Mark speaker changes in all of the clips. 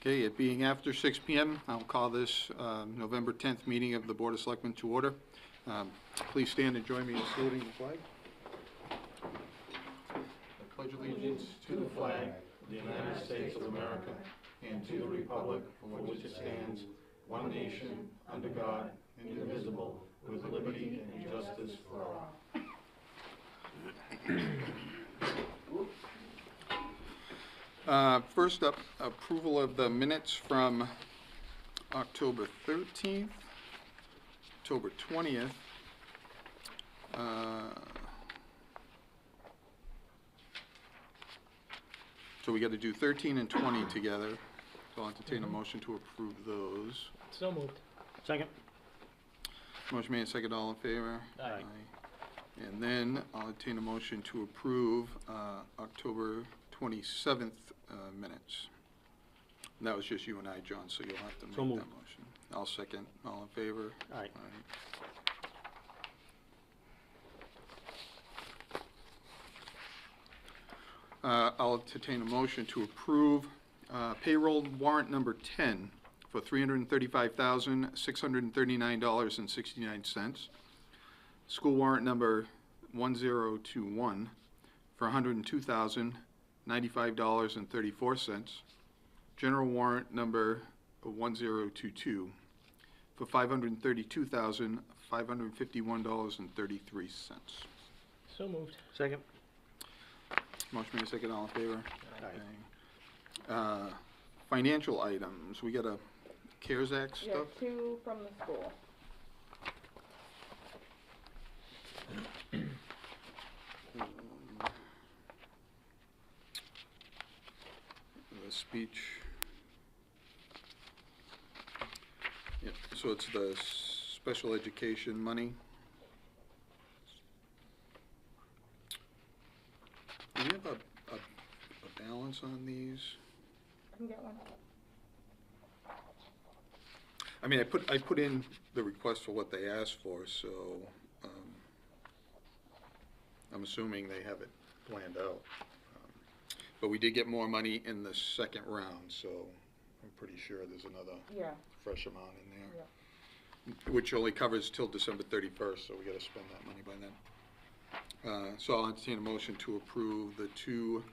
Speaker 1: Okay, it being after 6 p.m., I'll call this November 10th meeting of the Board of Selectmen to order. Please stand and join me in saluting the flag. I pledge allegiance
Speaker 2: to the flag of the United States of America and to the republic for which it stands, one nation, under God, indivisible, with liberty and justice for all.
Speaker 1: First up, approval of the minutes from October 13th, October 20th. So we got to do 13 and 20 together. So I'll entertain a motion to approve those.
Speaker 3: So moved. Second.
Speaker 1: Motion made, second, all in favor?
Speaker 3: Aye.
Speaker 1: And then I'll entertain a motion to approve October 27th minutes. And that was just you and I, John, so you'll have to make that motion. I'll second. All in favor?
Speaker 3: Aye.
Speaker 1: I'll entertain a motion to approve payroll warrant number 10 for $335,639.69. School warrant number 1021 for $102,095.34. General warrant number 1022 for $532,551.33.
Speaker 3: So moved. Second.
Speaker 1: Motion made, second, all in favor? Aye. Financial items, we got a CARES Act
Speaker 4: Yeah,
Speaker 1: stuff?
Speaker 4: 2 from the school.
Speaker 1: The speech. Yeah, so it's the special education money. Do we have a balance on these?
Speaker 4: I can get one.
Speaker 1: I mean, I put in the request for what they asked for, so I'm assuming they have it planned out. But we did get more money in the second round, so I'm pretty sure there's another fresh amount in there. Yeah. Which only covers till December 31st, so we gotta spend that money by then. So I'll entertain a motion to approve the two.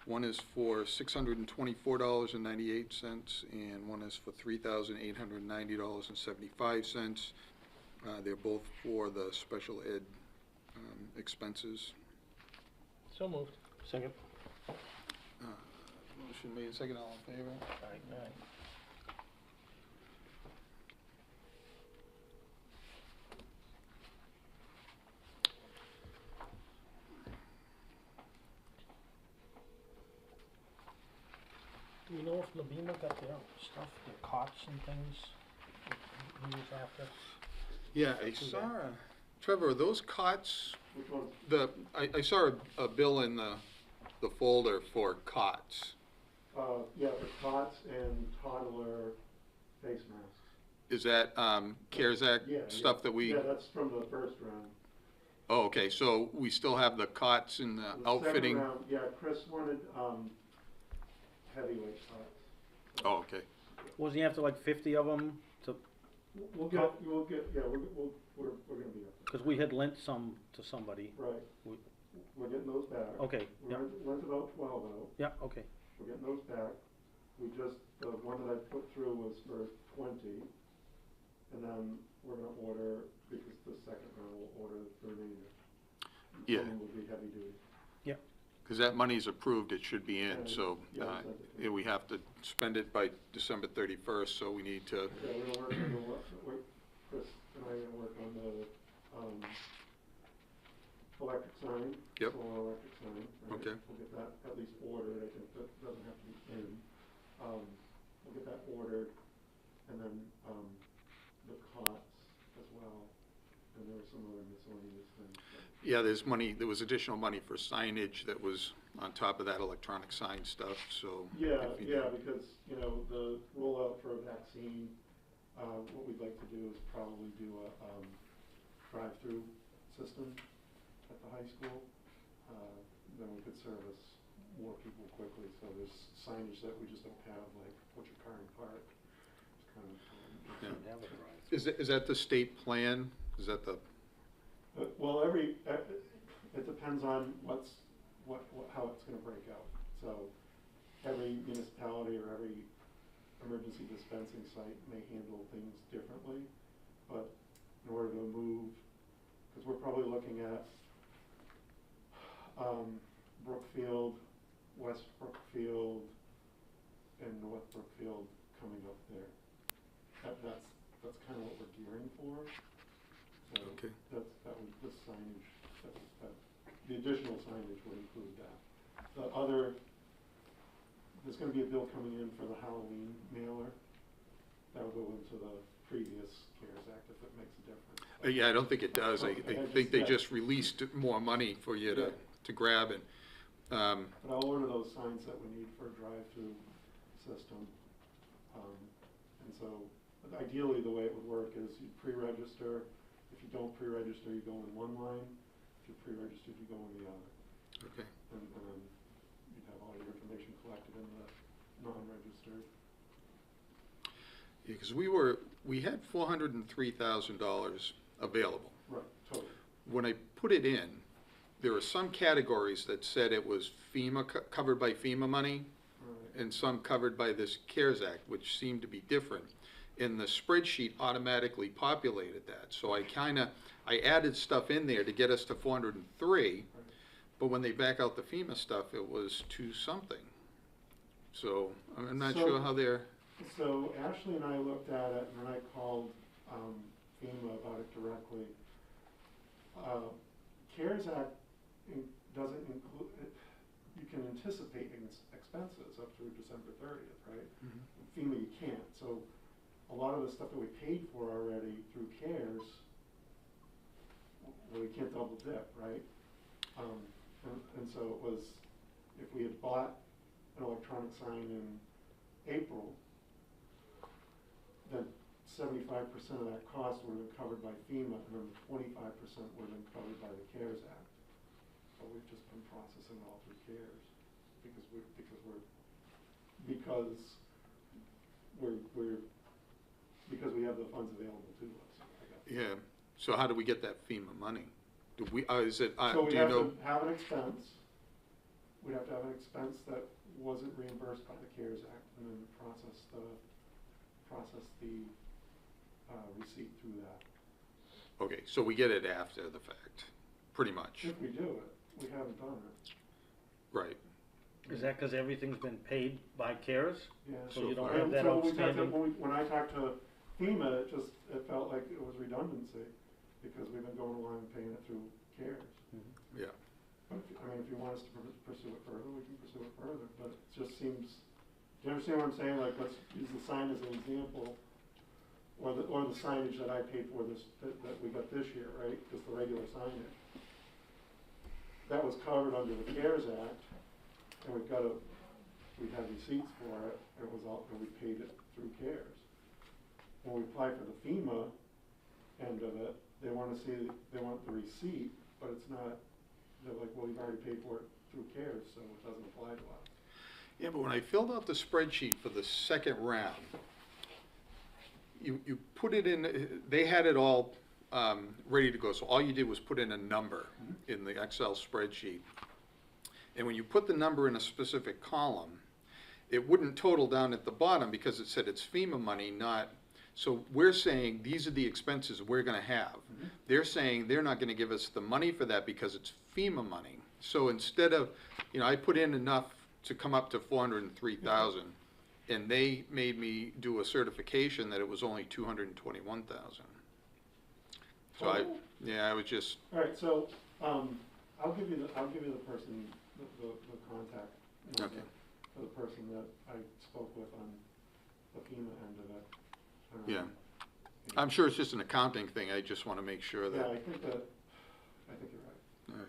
Speaker 1: One is for $624.98, and one is for $3,890.75. They're both for the special ed expenses.
Speaker 3: So moved. Second.
Speaker 1: Motion made, second, all in favor?
Speaker 3: Aye. Do we know if Labima got their stuff, their cots and things, he was after?
Speaker 1: Yeah, I saw, Trevor, are those cots?
Speaker 2: Which one?
Speaker 1: I saw a bill in the folder for cots.
Speaker 2: Yeah, the cots and toddler face masks.
Speaker 1: Is that CARES Act stuff that we?
Speaker 2: Yeah, that's from the first round.
Speaker 1: Oh, okay, so we still have the cots and the outfitting?
Speaker 2: Second round, yeah, Chris wanted heavyweight cots.
Speaker 1: Oh, okay.
Speaker 3: Wasn't he after like 50 of them to?
Speaker 2: We're gonna be up there.
Speaker 3: Because we had lent some to somebody.
Speaker 2: Right. We're getting those back.
Speaker 3: Okay,
Speaker 2: We lent about 12 out.
Speaker 3: Yeah, okay.
Speaker 2: We're getting those back. The one that I put through was for 20. And then we're gonna order, because the second round will order the remainder.
Speaker 1: Yeah.
Speaker 2: Some will be heavy duty.
Speaker 3: Yeah.
Speaker 1: Because that money's approved, it should be in, so we have to spend it by December 31st, so we need to.
Speaker 2: Yeah, we're gonna work, Chris and I are gonna work on the electric sign.
Speaker 1: Yep.
Speaker 2: Solar electric sign. Right?
Speaker 1: Okay.
Speaker 2: We'll get that at least ordered. I think that doesn't have to be in. We'll get that ordered, and then the cots as well. And there were some other miscellaneous things.
Speaker 1: Yeah, there was additional money for signage that was on top of that electronic sign stuff, so.
Speaker 2: Yeah, because, the rollout for a vaccine, what we'd like to do is probably do a drive-through system at the high school. Then we could service more people quickly, so there's signage that we just don't have, like, put your car in park. It's kind of,
Speaker 1: Yeah. Is that the state plan? Is that the?
Speaker 2: well, it depends on how it's gonna break out. So every municipality or every emergency dispensing site may handle things differently, but in order to move, because we're probably looking at Brookfield, West Brookfield, and North Brookfield coming up there. That's kind of what we're gearing for. So
Speaker 1: Okay.
Speaker 2: the signage, the additional signage would include that. There's going to be a bill coming in for the Halloween mailer. That will go into the previous CARES Act if it makes a difference.
Speaker 1: Yeah, I don't think it does. I think they
Speaker 2: yeah.
Speaker 1: just released more money for you to grab it.
Speaker 2: But I'll order those signs that we need for a drive-through system. And so ideally the way it would work is you pre-register. If you don't pre-register, you go in one line. If you're pre-registered, you go in the other.
Speaker 1: Okay.
Speaker 2: And then you'd have all your information collected in the non-registered.
Speaker 1: Yeah, because we had $403,000 available.
Speaker 2: Right, totally.
Speaker 1: When I put it in, there were some categories that said it was FEMA, covered by FEMA money,
Speaker 2: Right.
Speaker 1: and some covered by this CARES Act, which seemed to be different. And the spreadsheet automatically populated that. So I added stuff in there to get us to 403,
Speaker 2: Right.
Speaker 1: but when they back out the FEMA stuff, it was 2 something. So I'm not
Speaker 2: So-
Speaker 1: sure how they're.
Speaker 2: So Ashley and I looked at it, and then I called FEMA about it directly. CARES Act doesn't include, you can anticipate expenses up through December 30th, right?
Speaker 1: Mhm.
Speaker 2: FEMA you can't. So a lot of the stuff that we paid for already through CARES, well, we can't double dip, right? And so it was, if we had bought an electronic sign in April, then 75% of that cost would have been covered by FEMA, and then 25% would have been covered by the CARES Act. But we've just been processing it all through CARES because we have the funds available to us, I guess.
Speaker 1: Yeah. So how do we get that FEMA money? Do we? Is it?
Speaker 2: So we
Speaker 1: do you
Speaker 2: have
Speaker 1: know?
Speaker 2: to have an expense. We have to have an expense that wasn't reimbursed by the CARES Act, and then process the receipt through that.
Speaker 1: Okay, so we get it after the fact, pretty much.
Speaker 2: If we do it, we haven't done it.
Speaker 1: Right.
Speaker 3: Is that because everything's been paid by CARES?
Speaker 2: Yeah.
Speaker 3: So you don't
Speaker 1: far.
Speaker 3: have that
Speaker 2: So
Speaker 3: outstanding?
Speaker 2: when I talked to FEMA, it felt like it was redundancy, because we've been going along and paying it through CARES.
Speaker 1: Yeah.
Speaker 2: But if you want us to pursue it further, we can pursue it further, but it just seems, do you understand what I'm saying? Like, let's use the sign as an example, or the signage that I paid for that we got this year, right? Just the regular signage. That was covered under the CARES Act, and we had receipts for it, and we paid it through CARES. When we apply for the FEMA end of it, they want the receipt, but it's not, they're like, well, you've already paid for it through CARES, so it doesn't apply to us.
Speaker 1: Yeah, but when I filled out the spreadsheet for the second round, you put it in, they had it all ready to go, so all you did was put in a number in the Excel spreadsheet. And when you put the number in a specific column, it wouldn't total down at the bottom because it said it's FEMA money, not, so we're saying these are the expenses we're gonna have. They're saying they're not gonna give us the money for that because it's FEMA money. So instead of, I put in enough to come up to 403,000, and they made me do a certification that it was only 221,000. So I was just.
Speaker 2: All right, so I'll give you the person, the contact number for the person that I spoke with on the FEMA end of it.
Speaker 1: Yeah, I'm sure it's just an accounting thing. I just want to make sure that.
Speaker 2: Yeah, I think you're right.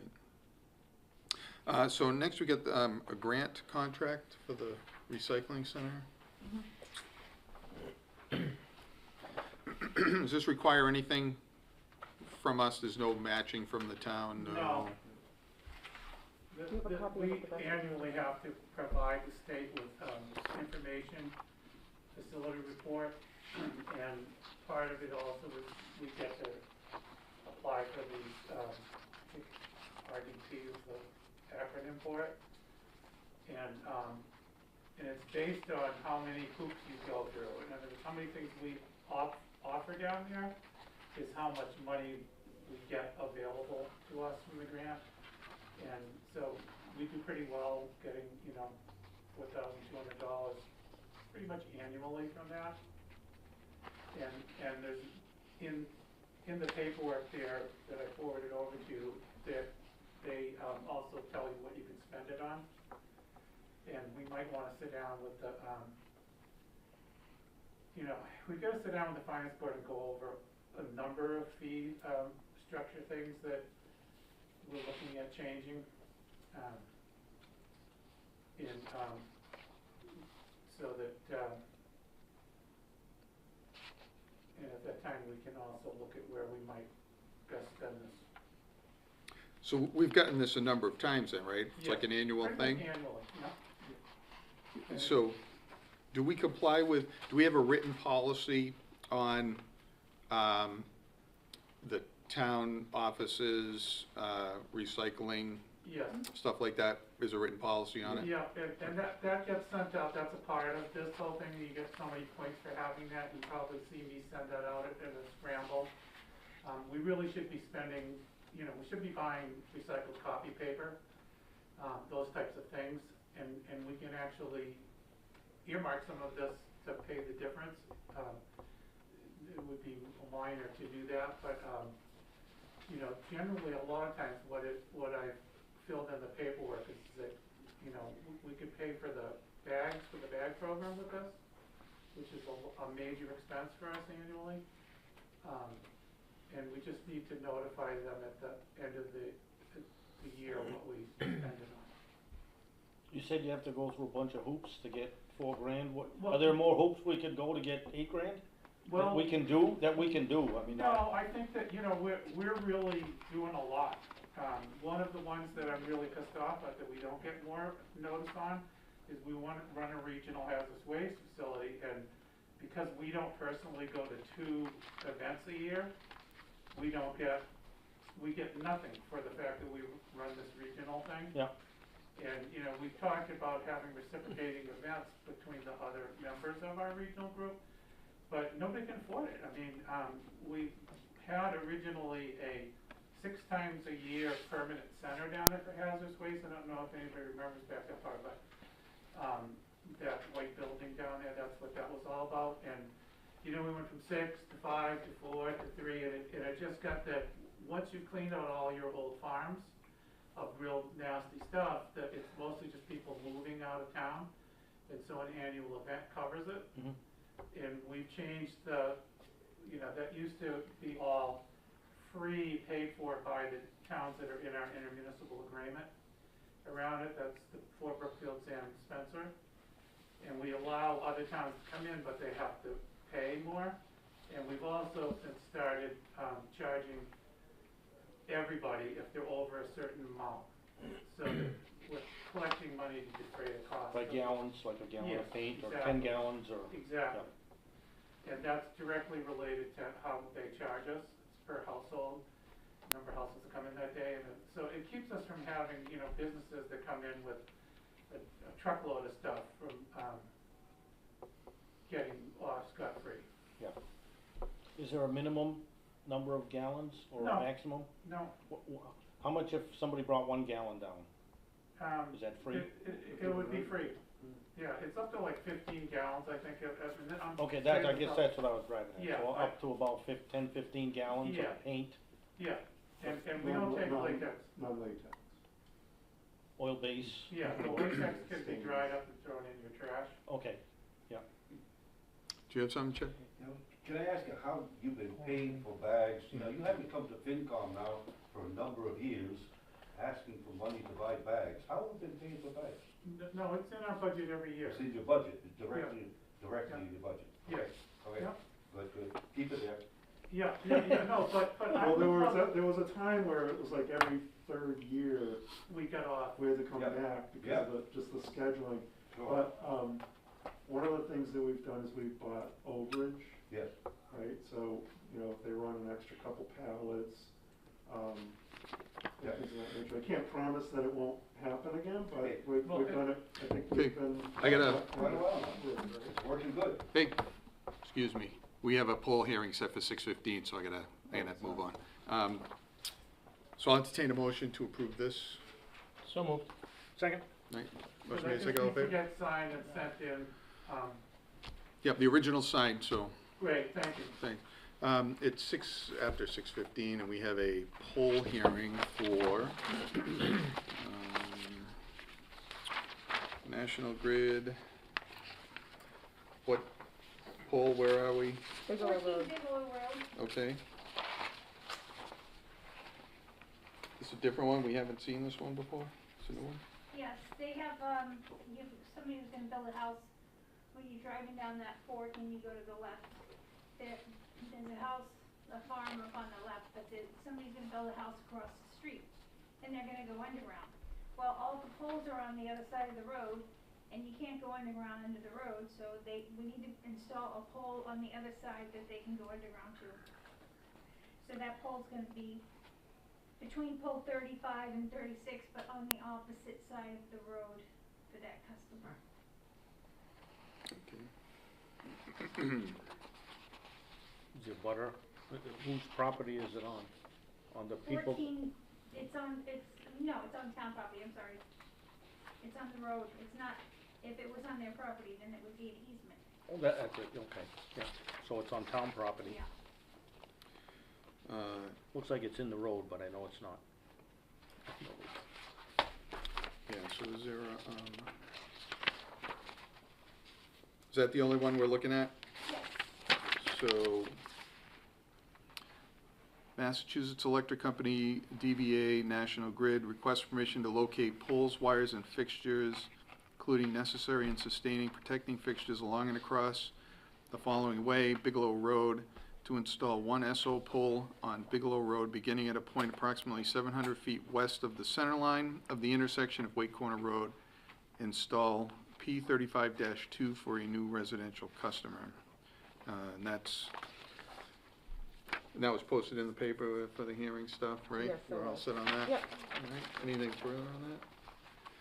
Speaker 1: All right. So next we get a grant contract for the recycling center. Does this require anything from us? There's no matching from the town?
Speaker 3: No.
Speaker 4: Do you have a copy of
Speaker 5: We
Speaker 4: the budget?
Speaker 5: annually have to provide the state with information, facility report, and part of it also is we get to apply for these, RDP is the acronym for it. And it's based on how many hoops you go through. In other words, how many things we offer down there is how much money we get available to us from the grant. And so we do pretty well getting, $4,200 pretty much annually from that. And there's, in the paperwork there that I forwarded over to you, that they also tell you what you can spend it on. And we might want to sit down with the, we've got to sit down with the finance board and go over a number of fee structure things that we're looking at changing. So that, and at that time we can also look at where we might best spend this.
Speaker 1: So we've gotten this a number of times then, right? It's like an annual
Speaker 5: Pretty
Speaker 1: thing?
Speaker 5: much annually, yeah.
Speaker 1: So, do we comply with, do we have a written policy on the town offices, recycling,
Speaker 5: Yes.
Speaker 1: stuff like that? Is a written policy on it?
Speaker 5: Yeah, and that gets sent out, that's a part of this whole thing, you get so many points for having that, you probably see me send that out in a scramble. We really should be spending, we should be buying recycled copy paper, those types of things, and we can actually earmark some of this to pay the difference. It would be minor to do that, but, generally a lot of times what I've filled in the paperwork is that, we could pay for the bags, for the bag program with this, which is a major expense for us annually. And we just need to notify them at the end of the year what we spend it on.
Speaker 3: You said you have to go through a bunch of hoops to get $4 grand. What,
Speaker 5: Well,
Speaker 3: are there more hoops we could go to get $8 grand?
Speaker 5: Well,
Speaker 3: That we can do? I mean,
Speaker 5: no, I think that, we're really doing a lot. One of the ones that I'm really pissed off at that we don't get more notice on is we want to run a regional hazardous waste facility, and because we don't personally go to 2 events a year, we get nothing for the fact that we run this regional thing.
Speaker 3: Yeah.
Speaker 5: And, we've talked about having reciprocating events between the other members of our regional group, but nobody can afford it. I mean, we had originally a 6 times a year permanent center down there for hazardous waste. I don't know if anybody remembers back that far, but that white building down there, that's what that was all about. And, we went from 6 to 5 to 4 to 3, and it just got that, once you cleaned out all your old farms of real nasty stuff, that it's mostly just people moving out of town, and so an annual event covers it.
Speaker 3: Mhm.
Speaker 5: And we've changed that used to be all free, paid for by the towns that are in our intermunicipal agreement. Around it, that's the 4 Brookfield, and Spencer. And we allow other towns to come in, but they have to pay more. And we've also since started charging everybody if they're over a certain amount. So that we're collecting money to defray the cost.
Speaker 3: by gallons, like a gallon
Speaker 5: Yes,
Speaker 3: of paint, or
Speaker 5: exactly.
Speaker 3: 10 gallons, or...
Speaker 5: Exactly. And that's directly related to how they charge us. It's per household, number of houses that come in that day. And so it keeps us from having, businesses that come in with a truckload of stuff from getting off scot-free.
Speaker 3: Yeah. Is there a minimum number of gallons, or
Speaker 5: No.
Speaker 3: a maximum?
Speaker 5: No.
Speaker 3: How much if somebody brought 1 gallon down? Is that free?
Speaker 5: It would be free. Yeah, it's up to like 15 gallons, I think.
Speaker 3: Okay, I guess that's what I was driving at.
Speaker 5: Yeah,
Speaker 3: So
Speaker 5: right.
Speaker 3: up to about 10, 15 gallons
Speaker 5: Yeah.
Speaker 3: of paint,
Speaker 5: Yeah, and we don't take latex.
Speaker 2: Non-latex.
Speaker 3: oil base.
Speaker 5: Yeah, the latex can be dried up and thrown in your trash.
Speaker 3: Okay,
Speaker 1: Do you have something, Chip?
Speaker 6: Can I ask you how you've been paying for bags? You haven't come to FinCom now for a number of years, asking for money to buy bags. How have you been paying for bags?
Speaker 5: No, it's in our budget every year.
Speaker 6: It's in your budget, it's directly in your budget.
Speaker 5: Yes.
Speaker 6: Okay,
Speaker 5: Yep.
Speaker 6: good. Keep it there.
Speaker 5: Yeah, no, but I
Speaker 2: Well,
Speaker 5: would love,
Speaker 2: there was a time where it was like every third year,
Speaker 5: we got off.
Speaker 2: we had to come
Speaker 6: Yeah.
Speaker 2: back because
Speaker 6: Yeah.
Speaker 2: of just the scheduling.
Speaker 6: Sure.
Speaker 2: But, one of the things that we've done is we've bought overage,
Speaker 6: Yes.
Speaker 2: right? So, you know, if they run an extra couple pallets, things of that nature. I can't promise that it won't happen again, but
Speaker 6: Okay.
Speaker 2: we've done it, I think we've been.
Speaker 1: I gotta-
Speaker 6: Quite a while now. It's working good.
Speaker 1: Hey, excuse me, we have a poll hearing set for 6:15, so I gotta move on. So I'll entertain a motion to approve this.
Speaker 3: So moved. Second?
Speaker 1: Right?
Speaker 5: So
Speaker 1: Motion
Speaker 5: that
Speaker 1: made,
Speaker 5: just
Speaker 1: second, all in
Speaker 5: needs to
Speaker 1: favor?
Speaker 5: get signed and sent in,
Speaker 1: Yep, the original signed, so,
Speaker 5: great, thank you.
Speaker 1: thanks. It's after 6:15, and we have a poll hearing for, National Grid. What poll, where are we?
Speaker 4: Bigelow Road.
Speaker 1: Okay. This is a different one, we haven't seen this one before? It's a new one?
Speaker 7: Yes, they have, somebody who's gonna build a house, when you're driving down that fork and you go to the left, there's a house, a farm up on the left, but somebody's gonna build a house across the street, and they're gonna go underground. Well, all the poles are on the other side of the road, and you can't go underground under the road, so we need to install a pole on the other side that they can go underground to. So that pole's gonna be between pole 35 and 36, but on the opposite side of the road for that customer.
Speaker 1: Okay.
Speaker 3: Is it butter? Whose property is it on? On the people?
Speaker 7: 14, it's on town property, I'm sorry. It's on the road, it's not, if it was on their property, then it would be an easement.
Speaker 3: Oh, that's it, okay, yeah. So it's on town property.
Speaker 7: Yeah.
Speaker 3: Looks like it's in the road, but I know it's not.
Speaker 1: Yeah, so is there a, is that the only one we're looking at?
Speaker 7: Yes.
Speaker 1: So, Massachusetts Electric Company, DBA National Grid, requests permission to locate poles, wires, and fixtures, including necessary and sustaining protecting fixtures along and across the following way: Bigelow Road, to install one SO pole on Bigelow Road beginning at a point approximately 700 feet west of the center line of the intersection of Wake Corner Road. Install P35-2 for a new residential customer. And that was posted in the paper for the hearing stuff, right?
Speaker 4: Yes, it
Speaker 1: We're all
Speaker 4: was.
Speaker 1: set on that?
Speaker 4: Yep.
Speaker 1: All right, anything further on that?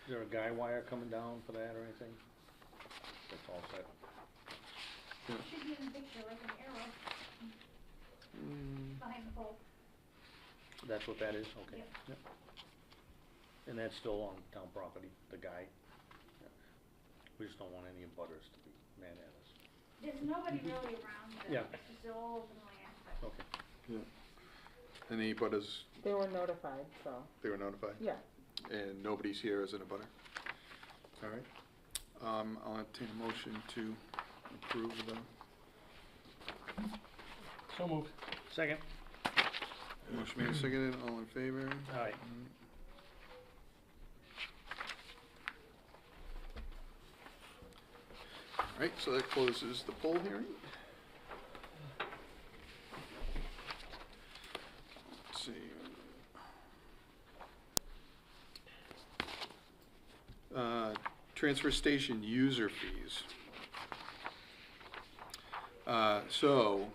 Speaker 3: Is there a guy wire coming down for that or anything? That's all set.
Speaker 1: Yeah.
Speaker 7: Should be in the picture like an arrow behind the pole.
Speaker 3: That's what that is, okay.
Speaker 7: Yep.
Speaker 3: Yep. And that's still on town property, the guy? Yeah. We just don't want any butters to be mad at us.
Speaker 7: There's nobody really around,
Speaker 3: Yeah.
Speaker 7: it's just all open land, but
Speaker 3: Okay.
Speaker 1: Yeah. Any butters,
Speaker 4: They were notified, so,
Speaker 1: they were notified?
Speaker 4: yeah.
Speaker 1: And nobody's here as in a butter? All right. I'll entertain a motion to approve the
Speaker 3: So moved. Second.
Speaker 1: motion made and seconded. All in favor?
Speaker 3: Aye.
Speaker 1: All right, so that closes the poll hearing. Let's see. Transfer station user fees. So,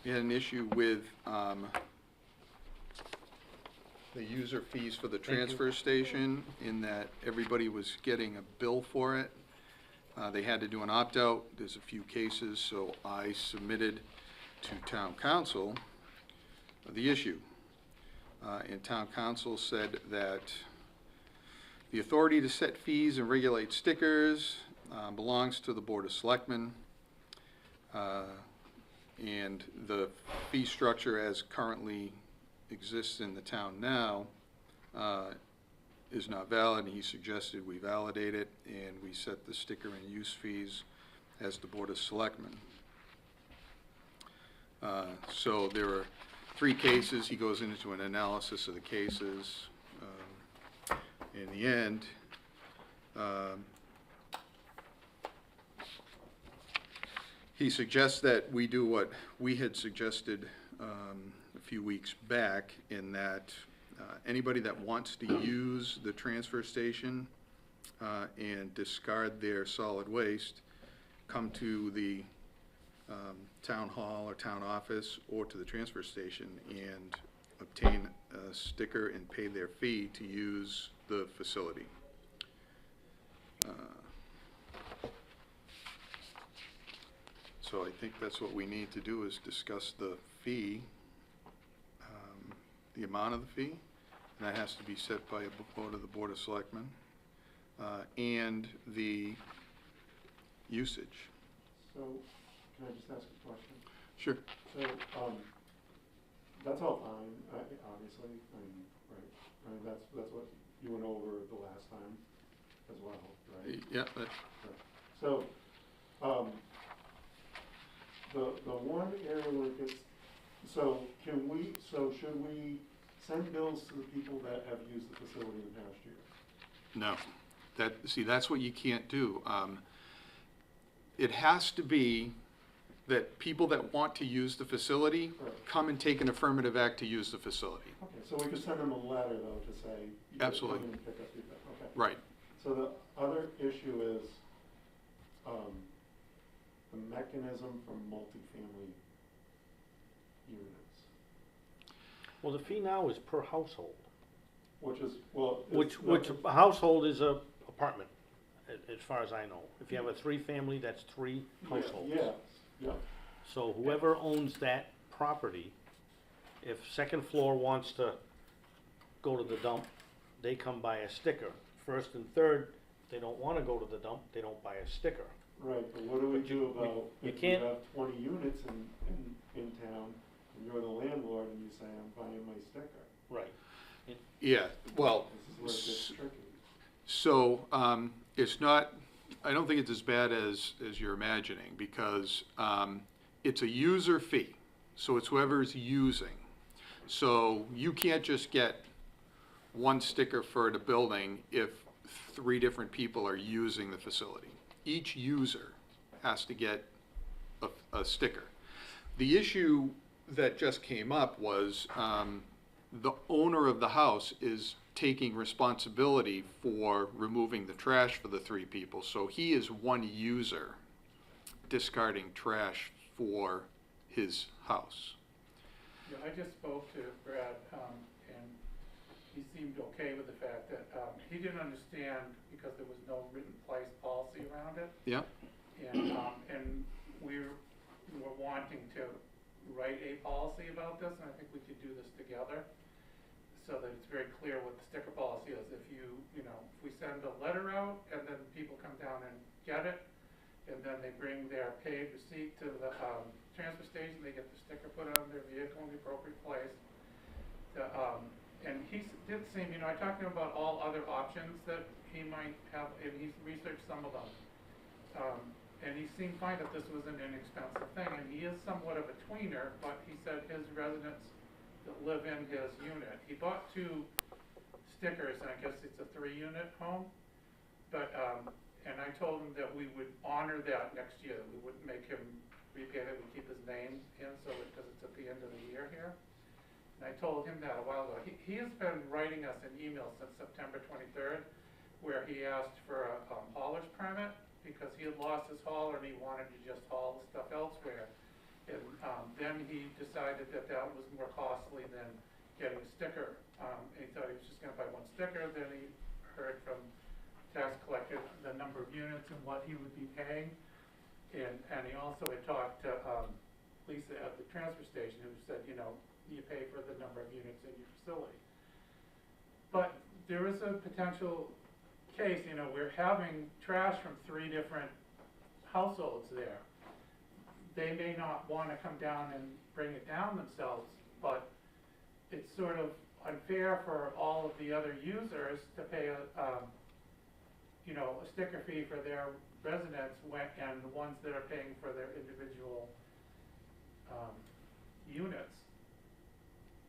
Speaker 1: we had an issue with the user fees for the
Speaker 3: Thank you.
Speaker 1: transfer station, in that everybody was getting a bill for it. They had to do an opt-out. There's a few cases, so I submitted to town council the issue. And town council said that the authority to set fees and regulate stickers belongs to the Board of Selectmen. And the fee structure as currently exists in the town now is not valid. He suggested we validate it, and we set the sticker and use fees as the Board of Selectmen. So there are 3 cases. He goes into an analysis of the cases. In the end, He suggests that we do what we had suggested a few weeks back, in that anybody that wants to use the transfer station and discard their solid waste, come to the town hall or town office or to the transfer station and obtain a sticker and pay their fee to use the facility. So I think that's what we need to do, is discuss the fee, the amount of the fee, and that has to be set by a vote of the Board of Selectmen, and the usage.
Speaker 2: So, can I just ask a question?
Speaker 1: Sure.
Speaker 2: So, that's all fine, obviously, right, that's what you went over the last time as well, right?
Speaker 1: Yeah.
Speaker 2: Right. So, the one area where it gets, so should we send bills to the people that have used the facility in the past year?
Speaker 1: No. That's what you can't do. It has to be that people that want to use the facility come and take an affirmative act to use the facility.
Speaker 2: Okay, so we could send them a letter, though, to say, you
Speaker 1: Absolutely.
Speaker 2: come and pick up your, okay.
Speaker 1: Right.
Speaker 2: So the other issue is, the mechanism for multifamily units,
Speaker 3: Well, the fee now is per household,
Speaker 2: which is, well.
Speaker 3: which a household is a apartment, as far as I know. If you have a 3-family, that's 3 households.
Speaker 2: Yes, yeah,
Speaker 3: So whoever owns that property, if second floor wants to go to the dump, they come buy a sticker. First and third, they don't wanna go to the dump, they don't buy a sticker.
Speaker 2: right, but what do we do about
Speaker 3: you
Speaker 2: if you
Speaker 3: can't-
Speaker 2: have 20 units in town, and you're the landlord, and you say, I'm buying my sticker?
Speaker 3: Right.
Speaker 1: Yeah, well,
Speaker 2: This is where it gets tricky.
Speaker 1: so it's not, I don't think it's as bad as you're imagining, because it's a user fee. So it's whoever's using. So you can't just get one sticker for the building if 3 different people are using the facility. Each user has to get a sticker. The issue that just came up was the owner of the house is taking responsibility for removing the trash for the 3 people. So he is one user discarding trash for his house.
Speaker 5: Yeah, I just spoke to Brad, and he seemed okay with the fact that, he didn't understand because there was no written place policy around it.
Speaker 1: Yeah?
Speaker 5: And we were wanting to write a policy about this, and I think we could do this together, so that it's very clear what the sticker policy is. If if we send a letter out, and then people come down and get it, and then they bring their paid receipt to the transfer station, they get the sticker put on their vehicle in the appropriate place. And he did seem, I talked to him about all other options that he might have, and he's researched some of them. And he seemed fine that this was an inexpensive thing, and he is somewhat of a tweener, but he said his residents that live in his unit, he bought 2 stickers, and I guess it's a 3-unit home, but, and I told him that we would honor that next year, we wouldn't make him repay it, we'd keep his name in, because it's at the end of the year here. And I told him that a while ago. He has been writing us an email since September 23rd, where he asked for a hauler's permit, because he had lost his hauler and he wanted to just haul the stuff elsewhere. And then he decided that that was more costly than getting a sticker. He thought he was just gonna buy 1 sticker, then he heard from tax collector the number of units and what he would be paying. And he also had talked to Lisa at the transfer station, who said, you pay for the number of units in your facility. But there is a potential case, we're having trash from 3 different households there. They may not want to come down and bring it down themselves, but it's sort of unfair for all of the other users to pay a sticker fee for their residents and the ones that are paying for their individual units.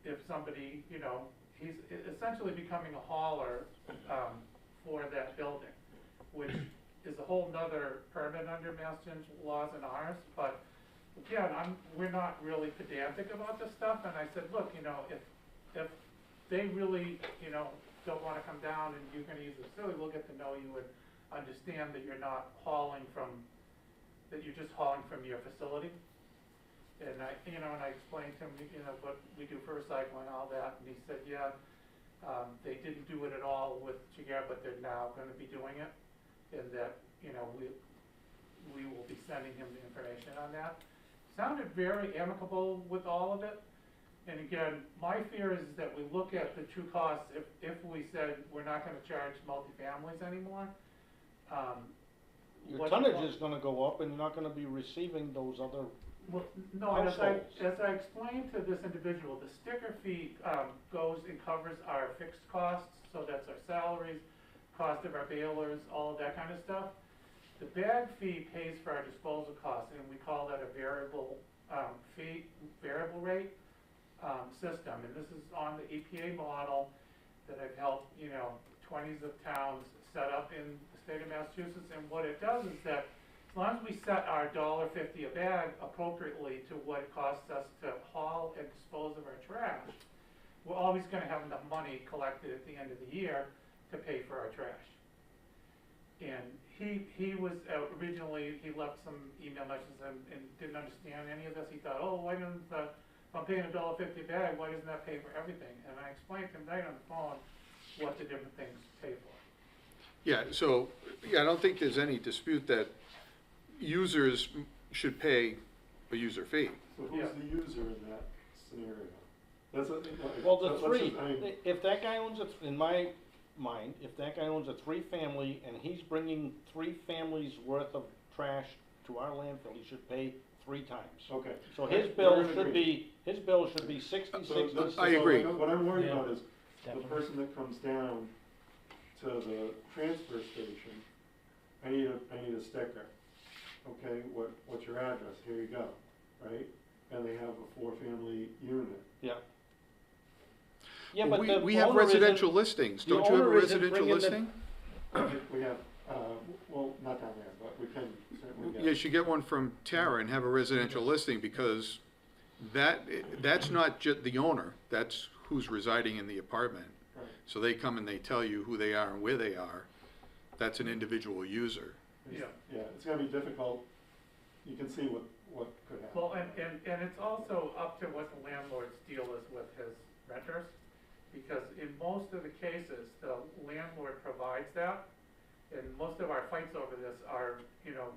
Speaker 5: If somebody, he's essentially becoming a hauler for that building, which is a whole nother permit under Mass Gen laws and ours, but again, we're not really pedantic about this stuff, and I said, look, you know, if they really, you know, don't wanna come down and you're gonna use the facility, we'll get to know you and understand that you're not hauling from, that you're just hauling from your facility. And I explained to him, you know, what we do for recycling, all that, and he said, yeah, they didn't do it at all with Jaguar, but they're now gonna be doing it, and that, you know, we will be sending him the information on that. Sounded very amicable with all of it, and again, my fear is that we look at the true costs, if we said we're not gonna charge multifamilies anymore,
Speaker 3: Your tonnage is gonna go up and you're not gonna be receiving those other.
Speaker 5: well, no, and
Speaker 3: households.
Speaker 5: as I explained to this individual, the sticker fee, goes and covers our fixed costs, so that's our salaries, cost of our balers, all of that kind of stuff. The bag fee pays for our disposal costs, and we call that a variable, fee, variable rate, system, and this is on the EPA model that I've helped, you know, 20s of towns set up in the state of Massachusetts, and what it does is that as long as we set our $1.50 a bag appropriately to what it costs us to haul and dispose of our trash, we're always gonna have enough money collected at the end of the year to pay for our trash. And he was originally, he left some email messages and didn't understand any of this. He thought, oh, why didn't, if I'm paying $1.50 a bag, why doesn't that pay for everything? And I explained to him right on the phone what the different things pay for.
Speaker 1: Yeah, so, yeah, I don't think there's any dispute that users should pay a user fee.
Speaker 2: So who's
Speaker 5: Yeah.
Speaker 2: the user in that scenario? That's what,
Speaker 3: Well, the
Speaker 2: let's
Speaker 3: three,
Speaker 2: just- I mean,
Speaker 3: if that guy owns a, in my mind, if that guy owns a 3-family and he's bringing 3 families worth of trash to our landfill, he should pay 3 times.
Speaker 2: okay.
Speaker 3: So
Speaker 2: We're
Speaker 3: his
Speaker 2: in
Speaker 3: bill
Speaker 2: agreement.
Speaker 3: should be, 60,
Speaker 2: So
Speaker 3: 60.
Speaker 2: that's-
Speaker 1: I
Speaker 2: so
Speaker 1: agree.
Speaker 2: What I'm worried
Speaker 3: Yeah.
Speaker 2: about is the
Speaker 3: Definitely.
Speaker 2: person that comes down to the transfer station, I need a sticker. Okay, what's your address? Here you go, right? And they have a 4-family unit.
Speaker 3: Yeah. Yeah,
Speaker 1: Well,
Speaker 3: but the
Speaker 1: we have
Speaker 3: owner isn't-
Speaker 1: residential listings.
Speaker 3: the
Speaker 1: Don't you have a
Speaker 3: owner isn't
Speaker 1: residential
Speaker 3: bringing the-
Speaker 1: listing?
Speaker 2: We have, well, not down there, but we can certainly get.
Speaker 1: You should get one from Tara and have a residential listing, because that's not just the owner, that's who's residing in the apartment.
Speaker 2: Right.
Speaker 1: So they come and they tell you who they are and where they are. That's an individual user.
Speaker 5: Yeah.
Speaker 2: Yeah, it's gonna be difficult. You can see what could happen.
Speaker 5: Well, and it's also up to what the landlord's deal is with his renters, because in most of the cases, the landlord provides that, and most of our fights over this are, you know,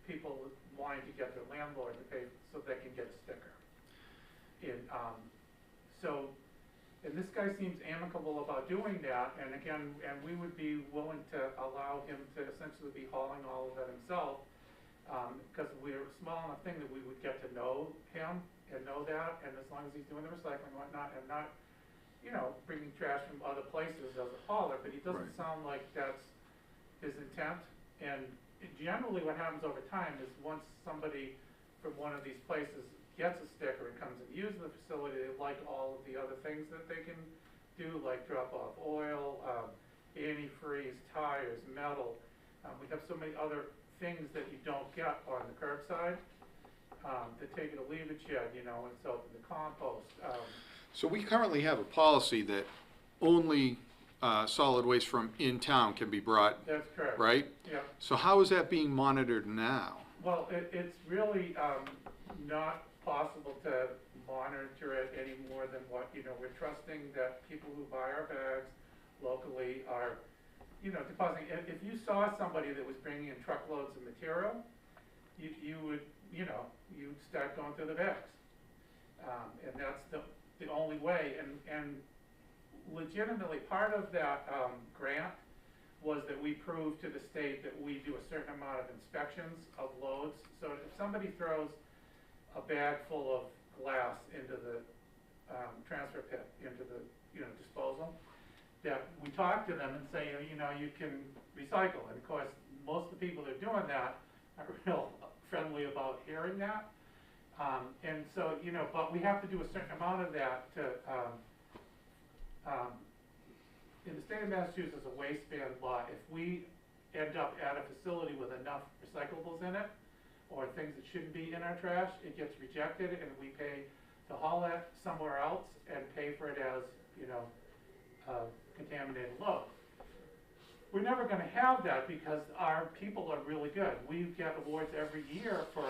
Speaker 5: people wanting to get their landlord to pay so they can get a sticker. And this guy seems amicable about doing that, and again, and we would be willing to allow him to essentially be hauling all of that himself, because we're a small enough thing that we would get to know him and know that, and as long as he's doing the recycling and whatnot, and not, you know, bringing trash from other places as a hauler, but he doesn't
Speaker 1: Right.
Speaker 5: sound like that's his intent. And generally what happens over time is once somebody from one of these places gets a sticker and comes and uses the facility, they like all of the other things that they can do, like drop off oil, antifreeze, tires, metal. We have so many other things that you don't get on the curbside, the take it or leave it shed, you know, and so the compost.
Speaker 1: So we currently have a policy that only solid waste from in town can be brought,
Speaker 5: That's correct.
Speaker 1: right?
Speaker 5: Yeah.
Speaker 1: So how is that being monitored now?
Speaker 5: Well, it's really not possible to monitor it any more than what, you know, we're trusting that people who buy our bags locally are, you know, depositing. If you saw somebody that was bringing in truckloads of material, you would, you know, you'd start going through the bags. And that's the only way. And legitimately, part of that grant was that we proved to the state that we do a certain amount of inspections of loads. So if somebody throws a bag full of glass into the transfer pit, into the, you know, disposal, that we talk to them and say, you know, you can recycle. And of course, most of the people that are doing that are real friendly about hearing that. And so, you know, but we have to do a certain amount of that to, in the state of Massachusetts, a waste ban law, if we end up at a facility with enough recyclables in it, or things that shouldn't be in our trash, it gets rejected, and we pay to haul it somewhere else and pay for it as, you know, contaminated load. We're never gonna have that because our people are really good. We get awards every year for,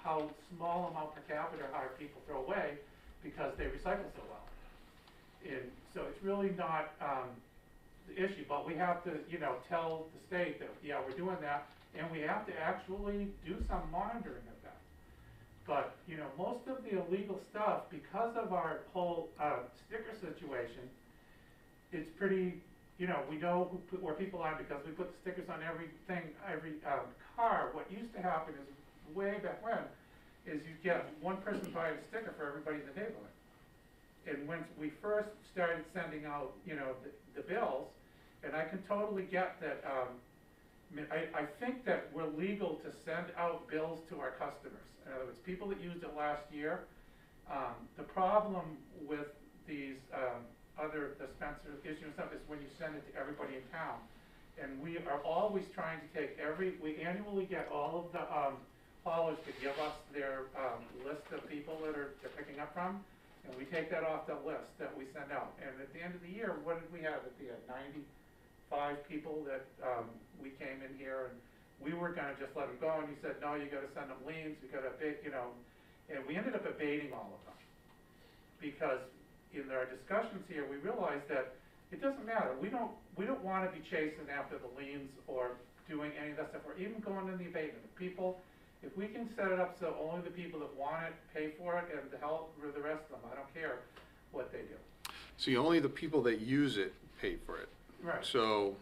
Speaker 5: how small amount per capita our people throw away because they recycle so well. And so it's really not, the issue, but we have to, you know, tell the state that, yeah, we're doing that, and we have to actually do some monitoring of that. But, you know, most of the illegal stuff, because of our whole, sticker situation, it's pretty, you know, we know where people are because we put the stickers on everything, every, car. What used to happen is, way back when, is you get one person buying a sticker for everybody in the neighborhood. And when we first started sending out, you know, the bills, and I can totally get that, I think that we're legal to send out bills to our customers. In other words, people that used it last year. The problem with these other dispenser issue and stuff is when you send it to everybody in town. And we are always trying to take we annually get all of the haulers to give us their list of people that they're picking up from. And we take that off the list that we send out. And at the end of the year, what did we have at the end? 95 people that we came in here, and we were gonna just let them go, and you said, no, you gotta send them liens, you gotta, you know, and we ended up abating all of them. Because in our discussions here, we realized that it doesn't matter. We don't wanna be chasing after the liens or doing any of that stuff, or even going in the abatement. If we can set it up so only the people that want it pay for it, and the help with the rest of them, I don't care what they do.
Speaker 1: See, only the people that use it pay for it.
Speaker 5: Right.
Speaker 1: So,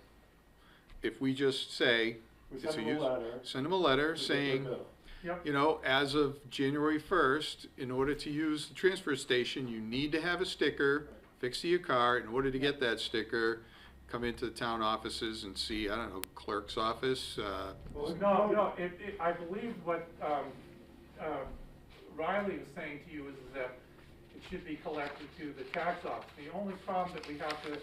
Speaker 1: if we just say,
Speaker 2: We
Speaker 1: it's
Speaker 2: send them a letter.
Speaker 1: send them a letter
Speaker 2: to get
Speaker 1: saying,
Speaker 2: their bill.
Speaker 5: Yep.
Speaker 1: you know, as of January 1st, in order to use the transfer station, you need to have a sticker fixed to your car. In order to get that sticker, come into the town offices and see, I don't know, clerk's office.
Speaker 5: No, I believe what Riley was saying to you is that it should be collected to the tax office. The only problem that we have to,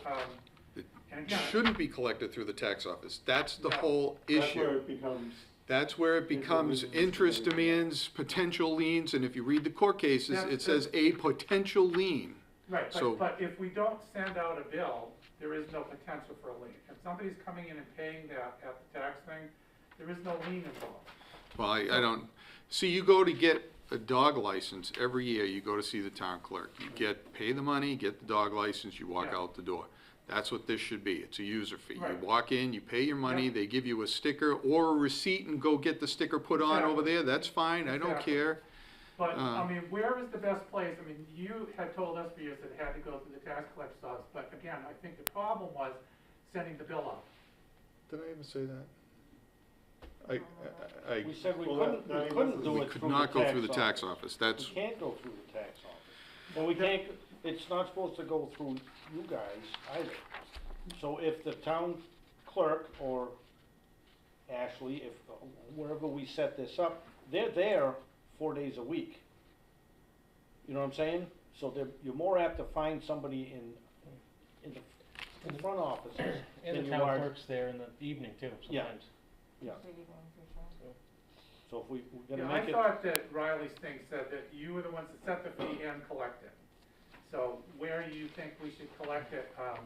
Speaker 5: and
Speaker 1: It
Speaker 5: again,
Speaker 1: shouldn't be collected through the tax office. That's the
Speaker 5: No.
Speaker 1: whole
Speaker 2: That's where
Speaker 1: issue.
Speaker 2: it becomes,
Speaker 1: That's where it becomes interest demands, potential liens, and if you read the court cases, it says a potential lien.
Speaker 5: right,
Speaker 1: So-
Speaker 5: but if we don't send out a bill, there is no potential for a lien. If somebody's coming in and paying that at the tax thing, there is no lien involved.
Speaker 1: Well, I don't, see, you go to get a dog license every year, you go to see the town clerk. You pay the money, get the dog license, you walk
Speaker 5: Yeah.
Speaker 1: out the door. That's what this should be. It's a user fee. You
Speaker 5: Right.
Speaker 1: walk in, you pay your money,
Speaker 5: Yep.
Speaker 1: they give you a sticker or a receipt and go get the sticker put on over
Speaker 5: Exactly.
Speaker 1: there. That's fine, I don't
Speaker 5: Exactly.
Speaker 1: care.
Speaker 5: But, I mean, where is the best place? I mean, you had told us for years that it had to go through the tax collector's office, but again, I think the problem was sending the bill out.
Speaker 1: Did I even say that?
Speaker 3: We said we
Speaker 2: Well,
Speaker 3: couldn't,
Speaker 2: that-
Speaker 3: we couldn't
Speaker 2: we
Speaker 3: do
Speaker 1: We
Speaker 3: it
Speaker 1: could
Speaker 3: through
Speaker 1: not
Speaker 3: the
Speaker 1: go through the tax office.
Speaker 3: We
Speaker 1: That's,
Speaker 3: can't go through the tax office. Well, we can't, it's not supposed to go through you guys either. So if the town clerk or Ashley, if, wherever we set this up, they're there 4 days a week. You know what I'm saying? So you're more apt to find somebody in the front offices
Speaker 8: And
Speaker 3: than
Speaker 8: the
Speaker 3: you
Speaker 8: town
Speaker 3: are.
Speaker 8: clerk's there in the evening too,
Speaker 3: Yeah.
Speaker 8: sometimes.
Speaker 3: Yeah, so if we're
Speaker 5: Yeah,
Speaker 3: gonna
Speaker 5: I
Speaker 3: make it.
Speaker 5: thought that Riley's thing said that you were the ones that set the fee and collect it. So where you think we should collect it, I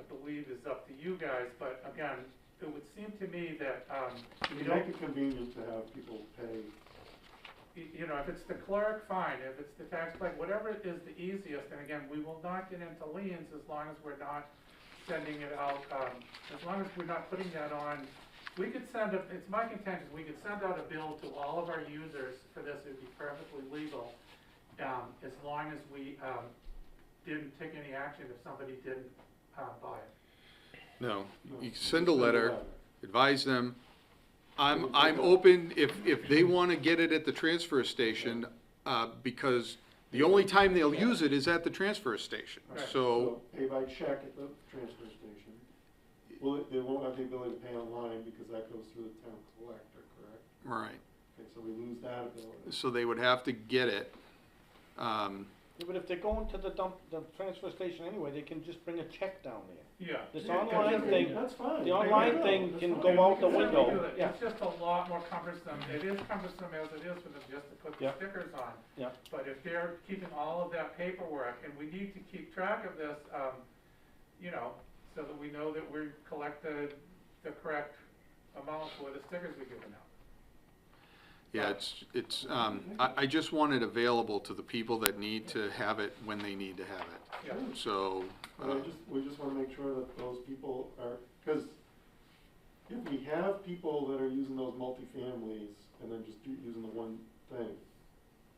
Speaker 5: believe is up to you guys, but again, it would seem to me that,
Speaker 2: you make it convenient to have people pay.
Speaker 5: you know, if it's the clerk, fine, if it's the tax collector, whatever is the easiest, and again, we will not get into liens as long as we're not sending it out, as long as we're not putting that on. We could it's my contention, we could send out a bill to all of our users for this, it would be perfectly legal, as long as we, didn't take any action if somebody didn't, buy it.
Speaker 1: no,
Speaker 2: No,
Speaker 1: you send a letter, advise them. I'm open, if they wanna get it at the transfer station, because the only time they'll use it is at the transfer station.
Speaker 5: Right.
Speaker 1: So,
Speaker 2: Pay by check at the transfer station. Well, they won't have the ability to pay online because that goes through the town collector, correct?
Speaker 1: right,
Speaker 2: Okay, so we lose that ability.
Speaker 1: so they would have to get it,
Speaker 3: Yeah, but if they're going to the transfer station anyway, they can just bring a check down there.
Speaker 5: Yeah.
Speaker 3: This
Speaker 5: Yeah,
Speaker 3: online
Speaker 5: yeah,
Speaker 3: thing,
Speaker 2: That's fine.
Speaker 3: the online
Speaker 2: Yeah,
Speaker 3: thing
Speaker 2: that's
Speaker 3: can
Speaker 2: fine.
Speaker 3: go out the
Speaker 5: We can certainly
Speaker 3: window.
Speaker 5: do it.
Speaker 3: Yeah.
Speaker 5: It's just a lot more cumbersome. It is cumbersome as it is for them just to put the
Speaker 3: Yeah.
Speaker 5: stickers on.
Speaker 3: Yeah.
Speaker 5: But if they're keeping all of that paperwork, and we need to keep track of this, you know, so that we know that we collected the correct amount for the stickers we're giving out.
Speaker 1: Yeah, I just want it available to the people that need to have it when they need to have it.
Speaker 5: Yeah.
Speaker 1: So,
Speaker 2: But we just wanna make sure that those people are, cause if we have people that are using those multifamilies and then just using the one thing,